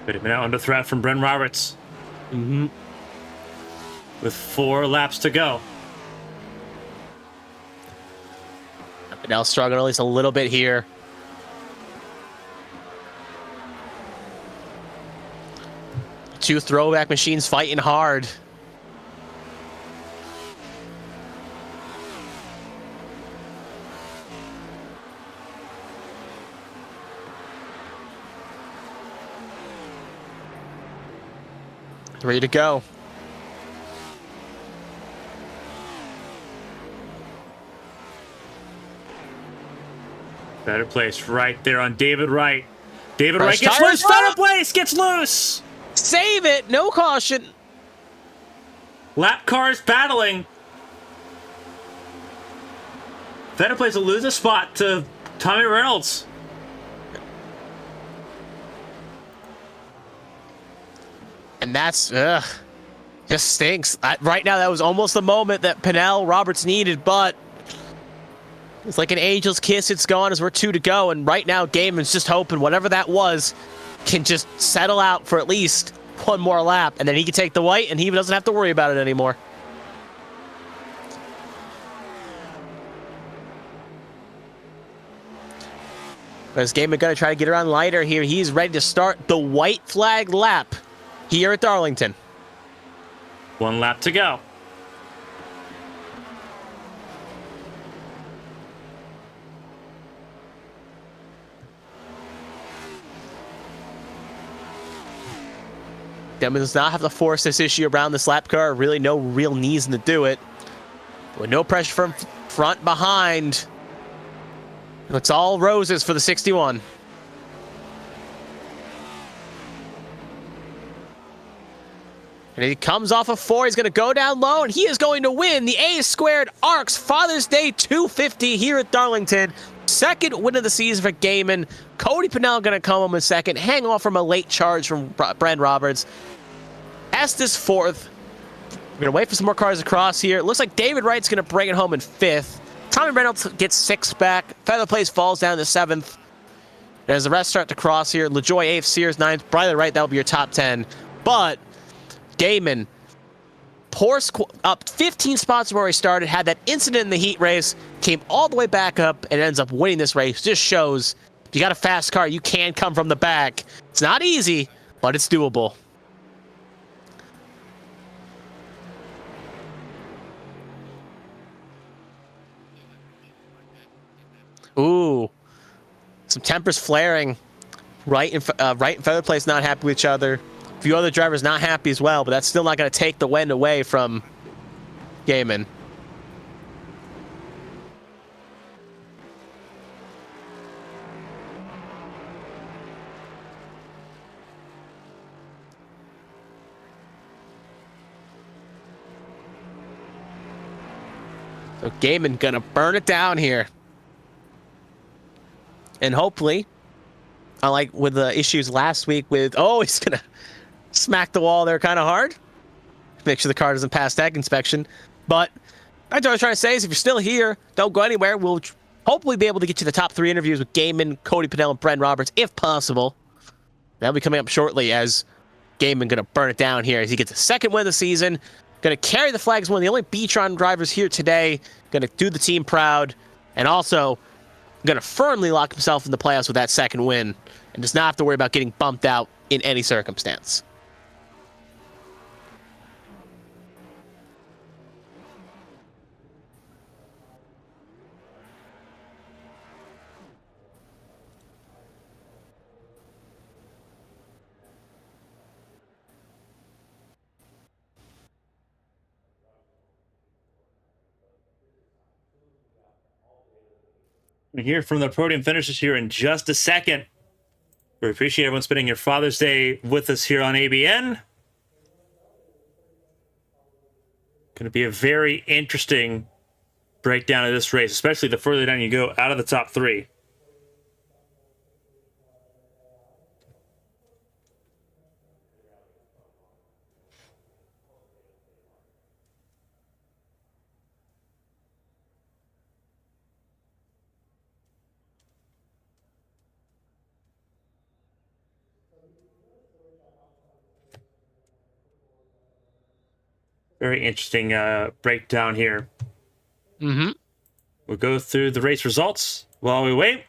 But a minute under threat from Brent Roberts. With 4 laps to go. Now struggling at least a little bit here. Two throwback machines fighting hard. Ready to go. Better place right there on David Wright. David Wright gets loose. Better place gets loose. Save it. No caution. Lap cars battling. Better place will lose a spot to Tommy Reynolds. And that's, just stinks. Right now, that was almost the moment that Pennell Roberts needed, but it's like an angel's kiss. It's gone as we're 2 to go. And right now, Gaiman's just hoping whatever that was can just settle out for at least 1 more lap. And then he can take the white, and he doesn't have to worry about it anymore. But as Gaiman going to try to get around lighter here, he's ready to start the white flag lap here at Darlington. 1 lap to go. Gaiman does not have to force this issue around this lap car. Really no real reason to do it. With no pressure from front behind. It's all roses for the 61. And he comes off of 4. He's going to go down low, and he is going to win the A² ARCS Father's Day 250 here at Darlington. Second win of the season for Gaiman. Cody Pennell going to come home in second, hang off from a late charge from Brent Roberts. Estes 4th. We're going to wait for some more cars across here. It looks like David Wright's going to bring it home in 5th. Tommy Reynolds gets 6th back. Featherplace falls down to 7th. And as the rest start to cross here, LaJoy 8th, Sears 9th, Briley Wright, that'll be your top 10. But Gaiman, up 15 spots from where he started, had that incident in the heat race, came all the way back up, and ends up winning this race. Just shows if you got a fast car, you can come from the back. It's not easy, but it's doable. Ooh, some tempers flaring. Wright and Featherplace not happy with each other. A few other drivers not happy as well, but that's still not going to take the win away from Gaiman. So Gaiman gonna burn it down here. And hopefully, unlike with the issues last week with, he's gonna smack the wall there kind of hard. Make sure the car doesn't pass tech inspection. But that's what I was trying to say is if you're still here, don't go anywhere. We'll hopefully be able to get you the top 3 interviews with Gaiman, Cody Pennell, and Brent Roberts, if possible. That'll be coming up shortly as Gaiman going to burn it down here as he gets a 2nd win of the season. Going to carry the flag as one of the only Beatron drivers here today. Going to do the team proud. And also going to firmly lock himself in the playoffs with that 2nd win. And does not have to worry about getting bumped out in any circumstance. We'll hear from the podium finishers here in just a second. We appreciate everyone spending your Father's Day with us here on ABN. Going to be a very interesting breakdown of this race, especially the further down you go out of the top three. Very interesting breakdown here. Mm-hmm. We'll go through the race results while we wait.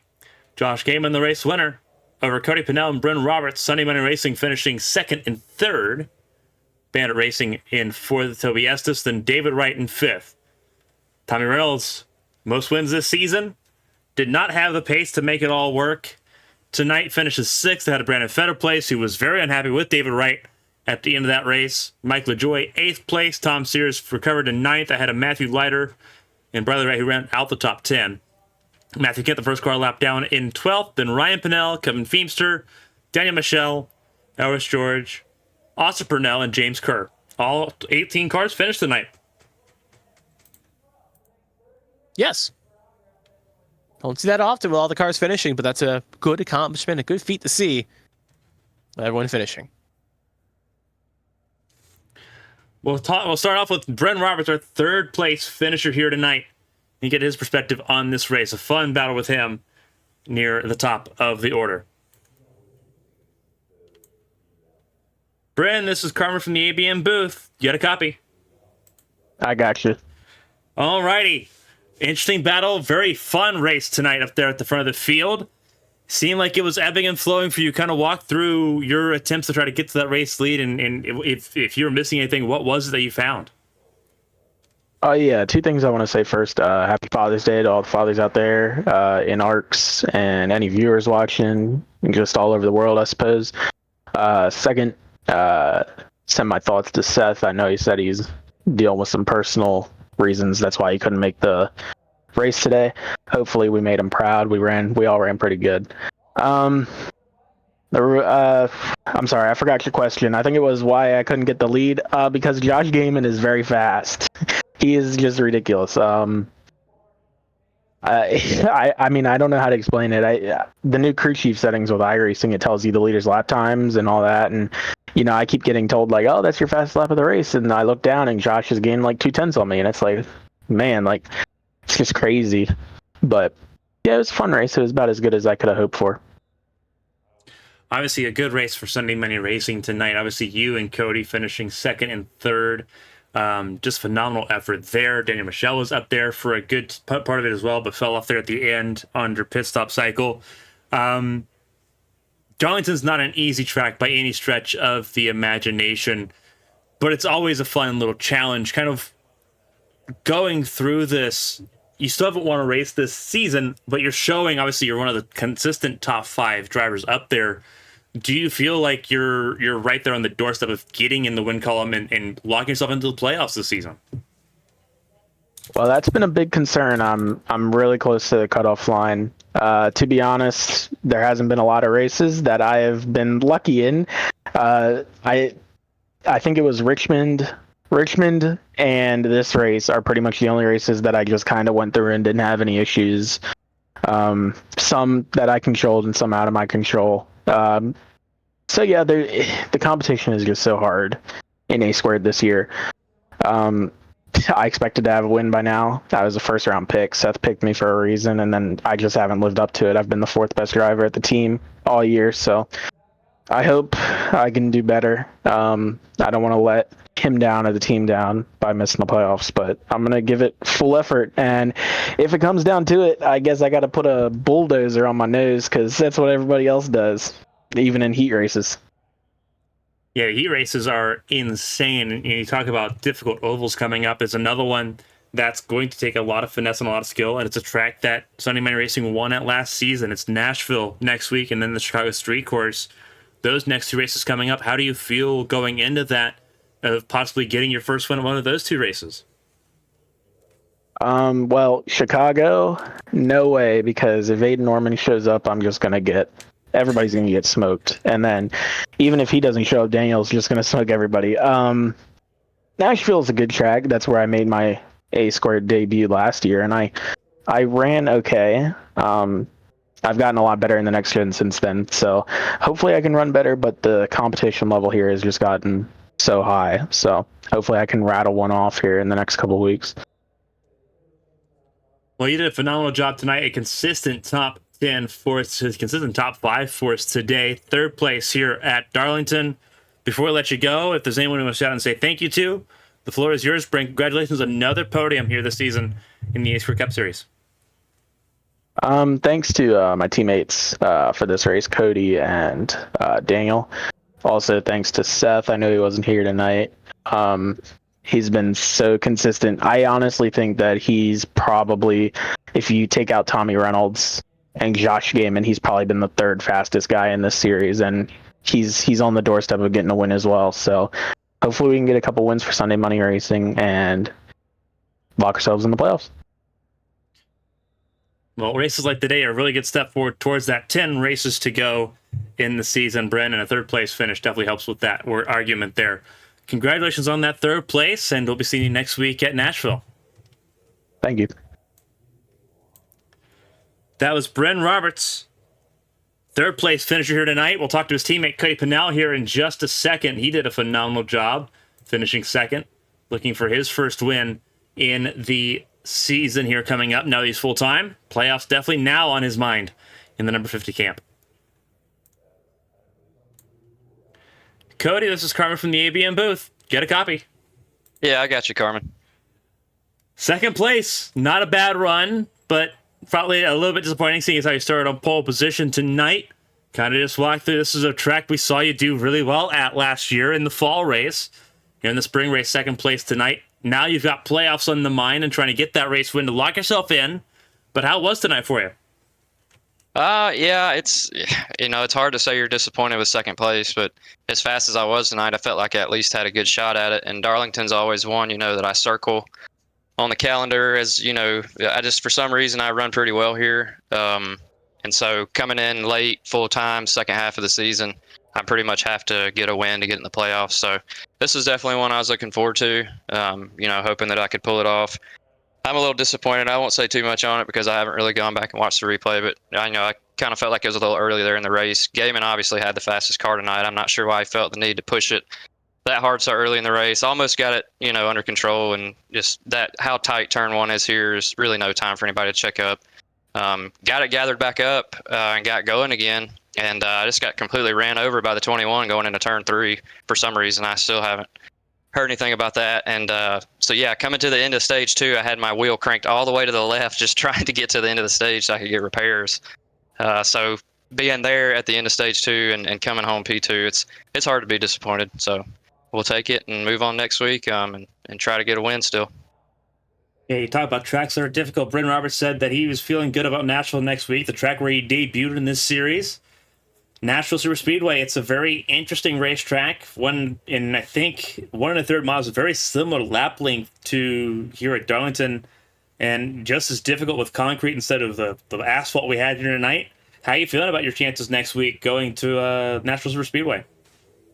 Josh Gaiman, the race winner, over Cody Pennell and Bryn Roberts. Sunday Money Racing finishing second and third. Bandit Racing in fourth. Toby Estes, then David Wright in fifth. Tommy Reynolds, most wins this season. Did not have the pace to make it all work. Tonight finishes sixth ahead of Brandon Fetter place, who was very unhappy with David Wright at the end of that race. Mike LaJoy, eighth place. Tom Sears recovered in ninth ahead of Matthew Leiter and Bradley Wright, who ran out the top 10. Matthew Kent, the first car lap down in 12th. Then Ryan Pennell, Kevin Feemster, Daniel Michelle, Elris George, Austin Purnell, and James Kerr. All 18 cars finished tonight. Yes. Don't see that often with all the cars finishing, but that's a good accomplishment, a good feat to see. Everyone finishing. We'll start off with Bryn Roberts, our third place finisher here tonight, and get his perspective on this race. A fun battle with him near the top of the order. Bryn, this is Carmen from the ABM booth. You got a copy? I got you. All righty. Interesting battle. Very fun race tonight up there at the front of the field. Seemed like it was ebbing and flowing for you. Kind of walk through your attempts to try to get to that race lead, and if you were missing anything, what was it that you found? Oh, yeah. Two things I want to say first. Happy Father's Day to all the fathers out there in ARCS and any viewers watching, just all over the world, I suppose. Second, send my thoughts to Seth. I know he said he's dealing with some personal reasons. That's why he couldn't make the race today. Hopefully we made him proud. We all ran pretty good. I'm sorry, I forgot your question. I think it was why I couldn't get the lead. Because Josh Gaiman is very fast. He is just ridiculous. I mean, I don't know how to explain it. The new crew chief settings with iRacing, it tells you the leader's lap times and all that, and I keep getting told like, oh, that's your fastest lap of the race, and I look down and Josh has gained like 2/10 on me, and it's like, man, like, it's just crazy. But yeah, it was a fun race. It was about as good as I could have hoped for. Obviously, a good race for Sunday Money Racing tonight. Obviously, you and Cody finishing second and third. Just phenomenal effort there. Daniel Michelle was up there for a good part of it as well, but fell off there at the end under pit stop cycle. Darlington's not an easy track by any stretch of the imagination, but it's always a fun little challenge. Kind of going through this, you still haven't won a race this season, but you're showing, obviously, you're one of the consistent top 5 drivers up there. Do you feel like you're right there on the doorstep of getting in the win column and locking yourself into the playoffs this season? Well, that's been a big concern. I'm really close to the cutoff line. To be honest, there hasn't been a lot of races that I have been lucky in. I think it was Richmond, and this race are pretty much the only races that I just kind of went through and didn't have any issues. Some that I controlled and some out of my control. So yeah, the competition is just so hard in A squared this year. I expected to have a win by now. I was a first round pick. Seth picked me for a reason, and then I just haven't lived up to it. I've been the 4th best driver at the team all year, so I hope I can do better. I don't want to let him down or the team down by missing the playoffs, but I'm going to give it full effort. And if it comes down to it, I guess I got to put a bulldozer on my nose, because that's what everybody else does, even in heat races. Yeah, heat races are insane. And you talk about difficult ovals coming up. It's another one that's going to take a lot of finesse and a lot of skill, and it's a track that Sunday Money Racing won at last season. It's Nashville next week, and then the Chicago Street Course. Those next 2 races coming up, how do you feel going into that, of possibly getting your first win at one of those 2 races? Well, Chicago, no way, because if Aiden Norman shows up, everybody's gonna get smoked. And then even if he doesn't show up, Daniel's just gonna smoke everybody. Nashville's a good track. That's where I made my A squared debut last year, and I ran okay. I've gotten a lot better in the next gen since then, so hopefully I can run better, but the competition level here has just gotten so high. So hopefully I can rattle one off here in the next couple of weeks. Well, you did a phenomenal job tonight. A consistent top 10 for us, consistent top 5 for us today. Third place here at Darlington. Before we let you go, if there's anyone who wants to shout out and say thank you to, the floor is yours. Brent, congratulations on another podium here this season in the A-Square Cup Series. Thanks to my teammates for this race, Cody and Daniel. Also, thanks to Seth. I know he wasn't here tonight. He's been so consistent. I honestly think that he's probably, if you take out Tommy Reynolds and Josh Gaiman, he's probably been the third fastest guy in this series, and he's on the doorstep of getting a win as well. So hopefully we can get a couple wins for Sunday Money Racing and lock ourselves in the playoffs. Well, races like today are a really good step forward towards that 10 races to go in the season, Brent, and a third place finish definitely helps with that argument there. Congratulations on that third place, and we'll be seeing you next week at Nashville. Thank you. That was Bren Roberts, third place finisher here tonight. We'll talk to his teammate Cody Pinnell here in just a second. He did a phenomenal job finishing second, looking for his first win in the season here coming up. Now he's full-time. Playoffs definitely now on his mind in the number 50 camp. Cody, this is Carmen from the ABM booth. Get a copy. Yeah, I got you, Carmen. Second place, not a bad run, but probably a little bit disappointing seeing as how you started on pole position tonight. Kind of just walked through. This is a track we saw you do really well at last year in the fall race. You're in the spring race, second place tonight. Now you've got playoffs on the mind and trying to get that race win to lock yourself in. But how was tonight for you? Yeah, it's hard to say you're disappointed with second place, but as fast as I was tonight, I felt like I at least had a good shot at it. And Darlington's always one, that I circle on the calendar as, for some reason I run pretty well here. And so coming in late, full time, second half of the season, I pretty much have to get a win to get in the playoffs. So this is definitely one I was looking forward to, hoping that I could pull it off. I'm a little disappointed. I won't say too much on it because I haven't really gone back and watched the replay, but I kind of felt like it was a little early there in the race. Gaiman obviously had the fastest car tonight. I'm not sure why he felt the need to push it that hard so early in the race. Almost got it, under control, and just that how tight turn one is here is really no time for anybody to check up. Got it gathered back up and got going again, and I just got completely ran over by the 21 going into turn 3 for some reason. I still haven't heard anything about that. And coming to the end of stage 2, I had my wheel cranked all the way to the left, just trying to get to the end of the stage so I could get repairs. So being there at the end of stage 2 and coming home P2, it's hard to be disappointed. So we'll take it and move on next week and try to get a win still. Yeah, you talk about tracks that are difficult. Brent Roberts said that he was feeling good about Nashville next week, the track where he debuted in this series. Nashville Superspeedway, it's a very interesting racetrack. One in, I think, 1 1/3 miles, very similar lap length to here at Darlington, and just as difficult with concrete instead of the asphalt we had here tonight. How are you feeling about your chances next week going to Nashville Superspeedway?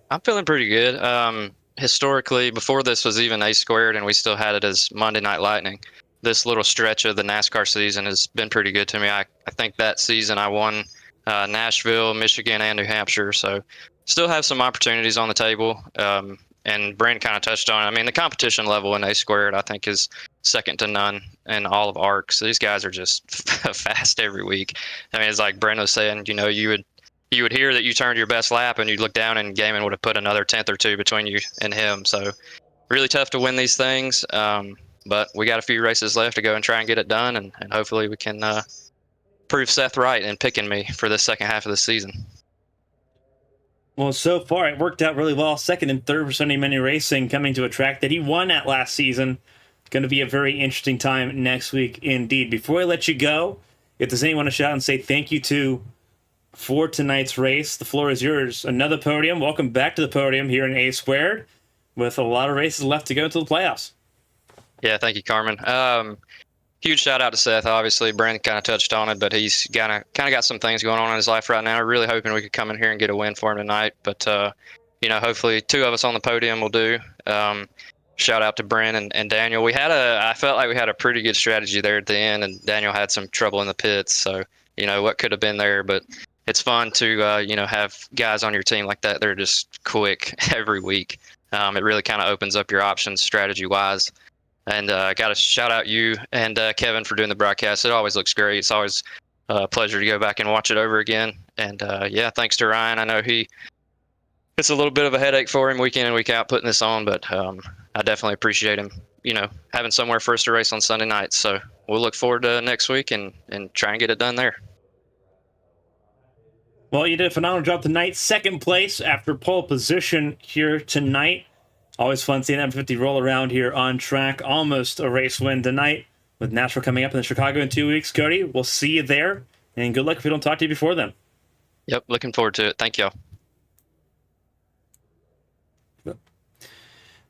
I'm feeling pretty good. Historically, before this was even A squared and we still had it as Monday Night Lightning, this little stretch of the NASCAR season has been pretty good to me. I think that season I won Nashville, Michigan, and New Hampshire. So still have some opportunities on the table. And Brent kind of touched on it. I mean, the competition level in A squared, I think, is second to none in all of ARCS. These guys are just fast every week. I mean, it's like Brent was saying, you would hear that you turned your best lap and you'd look down and Gaiman would have put another 10th or 2 between you and him. So really tough to win these things. But we got a few races left to go and try and get it done. And hopefully we can prove Seth right in picking me for the second half of the season. Well, so far it worked out really well. Second and third for Sunday Money Racing, coming to a track that he won at last season. Going to be a very interesting time next week indeed. Before I let you go, if there's anyone to shout out and say thank you to for tonight's race, the floor is yours. Another podium. Welcome back to the podium here in A squared with a lot of races left to go to the playoffs. Yeah, thank you, Carmen. huge shout out to Seth. Obviously, Brent kind of touched on it, but he's kind of got some things going on in his life right now. Really hoping we could come in here and get a win for him tonight. But hopefully 2 of us on the podium will do. Shout out to Brent and Daniel. I felt like we had a pretty good strategy there at the end, and Daniel had some trouble in the pits. So what could have been there, but it's fun to have guys on your team like that. They're just quick every week. It really kind of opens up your options strategy wise. And I got to shout out you and Kevin for doing the broadcast. It always looks great. It's always a pleasure to go back and watch it over again. And thanks to Ryan. I know it's a little bit of a headache for him week in and week out putting this on, but I definitely appreciate him, having somewhere for us to race on Sunday nights. So we'll look forward to next week and try and get it done there. Well, you did a phenomenal job tonight. Second place after pole position here tonight. Always fun seeing M50 roll around here on track. Almost a race win tonight with Nashville coming up in Chicago in 2 weeks. Cody, we'll see you there. And good luck if we don't talk to you before then. Yep, looking forward to it. Thank y'all.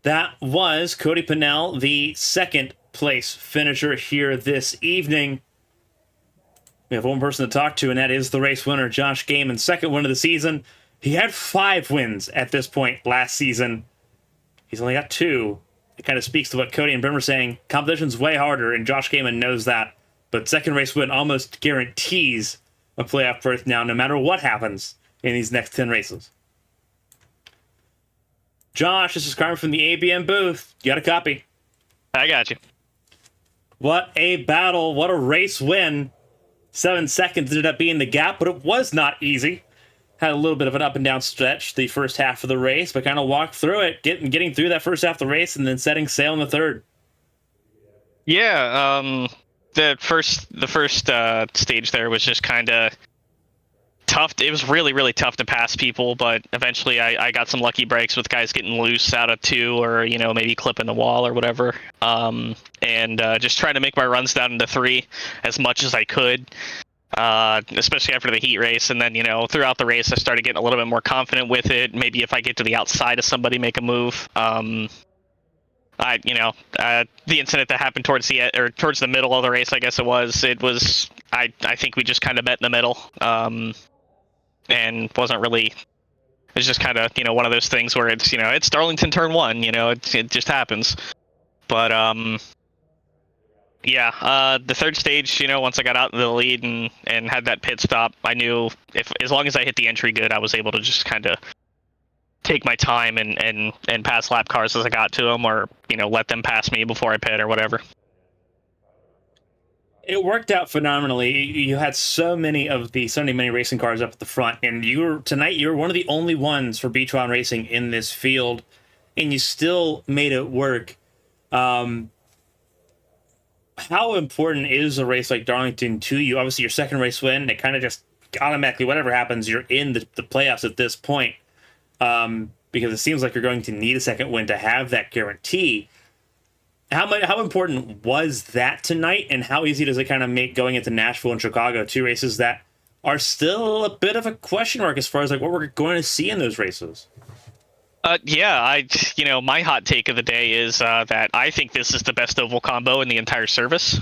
That was Cody Pennell, the second place finisher here this evening. We have one person to talk to, and that is the race winner, Josh Gaiman, second win of the season. He had 5 wins at this point last season. He's only got 2. It kind of speaks to what Cody and Brim were saying. Competition's way harder, and Josh Gaiman knows that. But second race win almost guarantees a playoff berth now, no matter what happens in these next 10 races. Josh, this is Carmen from the ABM booth. You got a copy? I got you. What a battle. What a race win. 7 seconds ended up being the gap, but it was not easy. Had a little bit of an up and down stretch the first half of the race, but kind of walked through it, getting through that first half of the race and then setting sail in the third. Yeah, the first stage there was just kind of tough. It was really, really tough to pass people, but eventually I got some lucky breaks with guys getting loose out of 2 or, maybe clipping the wall or whatever. And just trying to make my runs down into 3 as much as I could, especially after the heat race. And then, throughout the race, I started getting a little bit more confident with it. Maybe if I get to the outside of somebody, make a move. The incident that happened towards the middle of the race, I guess it was, I think we just kind of met in the middle. And wasn't really, it was just kind of, one of those things where it's Darlington turn 1, it just happens. But, the third stage, once I got out in the lead and had that pit stop, I knew as long as I hit the entry good, I was able to just kind of take my time and pass lap cars as I got to them, or, let them pass me before I pit or whatever. It worked out phenomenally. You had so many of the Sunday Mini racing cars up at the front, and tonight you were one of the only ones for Beachron Racing in this field, and you still made it work. How important is a race like Darlington to you? Obviously, your second race win, it kind of just automatically, whatever happens, you're in the playoffs at this point, because it seems like you're going to need a second win to have that guarantee. How important was that tonight, and how easy does it kind of make going into Nashville and Chicago, 2 races that are still a bit of a question mark as far as like what we're going to see in those races? My hot take of the day is that I think this is the best oval combo in the entire service.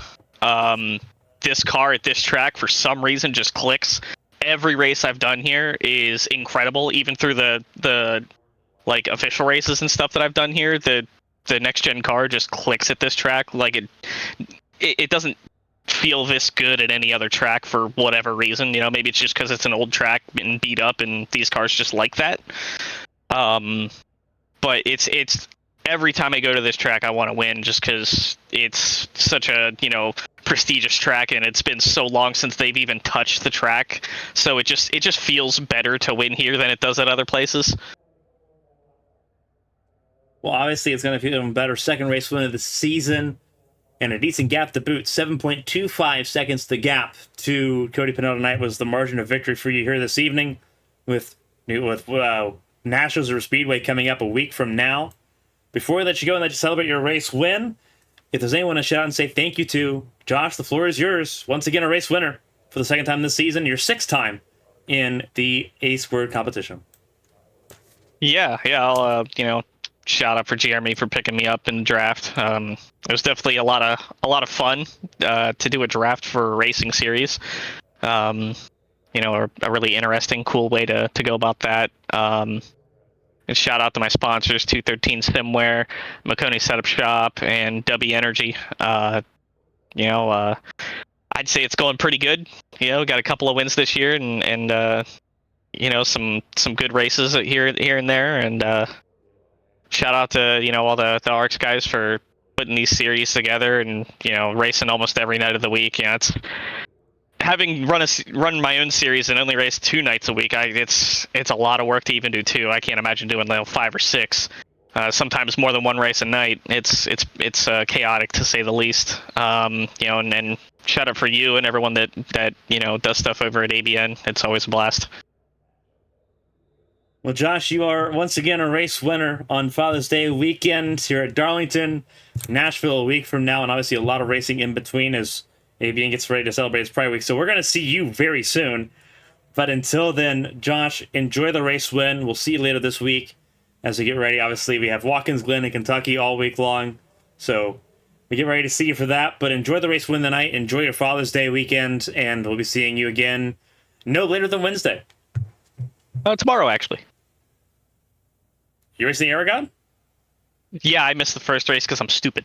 This car at this track, for some reason, just clicks. Every race I've done here is incredible, even through the official races and stuff that I've done here. The next gen car just clicks at this track. Like it doesn't feel this good at any other track for whatever reason. Maybe it's just because it's an old track and beat up, and these cars just like that. But it's every time I go to this track, I want to win, just because it's such a prestigious track, and it's been so long since they've even touched the track. So it just feels better to win here than it does at other places. Well, obviously, it's going to feel even better. Second race win of the season, and a decent gap to boot. 7.25 seconds to gap to Cody Pennell tonight was the margin of victory for you here this evening, with Nashville River Speedway coming up a week from now. Before we let you go and let you celebrate your race win, if there's anyone to shout out and say thank you to, Josh, the floor is yours. Once again, a race winner for the second time this season, your 6th time in the A-Squared competition. Yeah, I'll shout out for Jeremy for picking me up in the draft. It was definitely a lot of fun to do a draft for a racing series. A really interesting, cool way to go about that. And shout out to my sponsors, 213 Simware, Maconi Setup Shop, and W Energy. I'd say it's going pretty good. Got a couple of wins this year, and some good races here and there. And shout out to all the ARCS guys for putting these series together and racing almost every night of the week. It's having run my own series and only race 2 nights a week. It's a lot of work to even do 2. I can't imagine doing 5 or 6. Sometimes more than 1 race a night. It's chaotic to say the least. And shout out for you and everyone that does stuff over at ABN. It's always a blast. Well, Josh, you are once again a race winner on Father's Day weekend here at Darlington, Nashville a week from now, and obviously a lot of racing in between as ABN gets ready to celebrate its Pride Week. So we're going to see you very soon. But until then, Josh, enjoy the race win. We'll see you later this week as we get ready. Obviously, we have Watkins Glen in Kentucky all week long. So we get ready to see you for that. But enjoy the race win tonight. Enjoy your Father's Day weekend. And we'll be seeing you again no later than Wednesday. Tomorrow, actually. You racing Aragon? Yeah, I missed the first race because I'm stupid.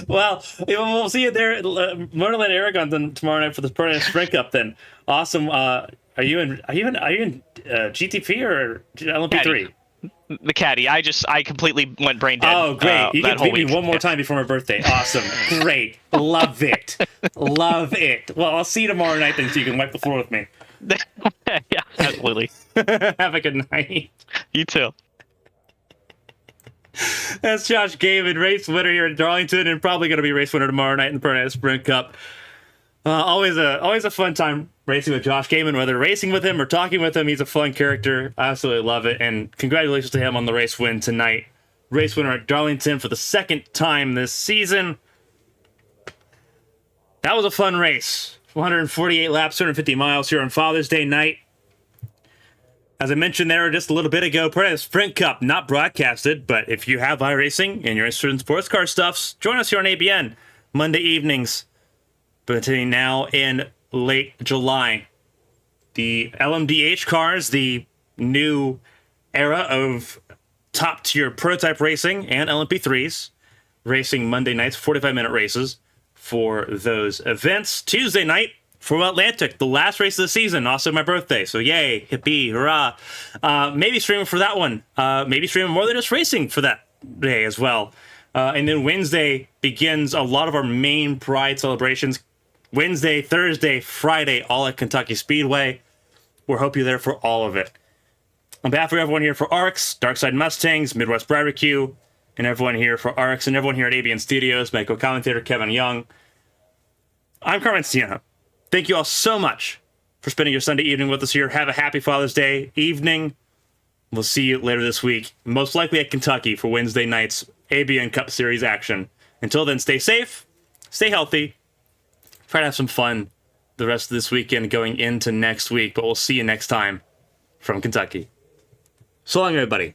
Well, we'll see you there at Motorland Aragon then tomorrow night for the Pro Sprint Cup. Then, awesome. Are you in GTP or LMP3? The caddy. I completely went brain dead. Oh, great! You can beat me one more time before my birthday. Awesome, great, love it, love it. Well, I'll see you tomorrow night then, so you can wipe the floor with me. Yeah, absolutely. Have a good night. You too. That's Josh Gaiman, race winner here in Darlington, and probably going to be race winner tomorrow night in the Pro Sprint Cup. Always a fun time racing with Josh Gaiman, whether racing with him or talking with him. He's a fun character. I absolutely love it, and congratulations to him on the race win tonight. Race winner at Darlington for the 2nd time this season. That was a fun race. 148 laps, 250 miles here on Father's Day night. As I mentioned there just a little bit ago, Pro Sprint Cup not broadcasted, but if you have iRacing and you're interested in sports car stuffs, join us here on ABN Monday evenings between now and late July. The LMDH cars, the new era of top-tier prototype racing, and LMP3s, racing Monday nights, 45-minute races for those events. Tuesday night, for Atlantic, the last race of the season, also my birthday. So yay, hippie, hurrah. Maybe streaming for that one. Maybe streaming more than just racing for that day as well. And then Wednesday begins a lot of our main Pride celebrations. Wednesday, Thursday, Friday, all at Kentucky Speedway. We'll hope you're there for all of it. On behalf of everyone here for ARCS, Darkside Mustangs, Midwest Barbecue, and everyone here for ARCS, and everyone here at ABN Studios, my co-commentator Kevin Young, I'm Carmen Sienna. Thank you all so much for spending your Sunday evening with us here. Have a happy Father's Day evening. We'll see you later this week, most likely at Kentucky for Wednesday night's ABN Cup Series action. Until then, stay safe, stay healthy, try to have some fun the rest of this weekend going into next week, but we'll see you next time from Kentucky. So long, everybody.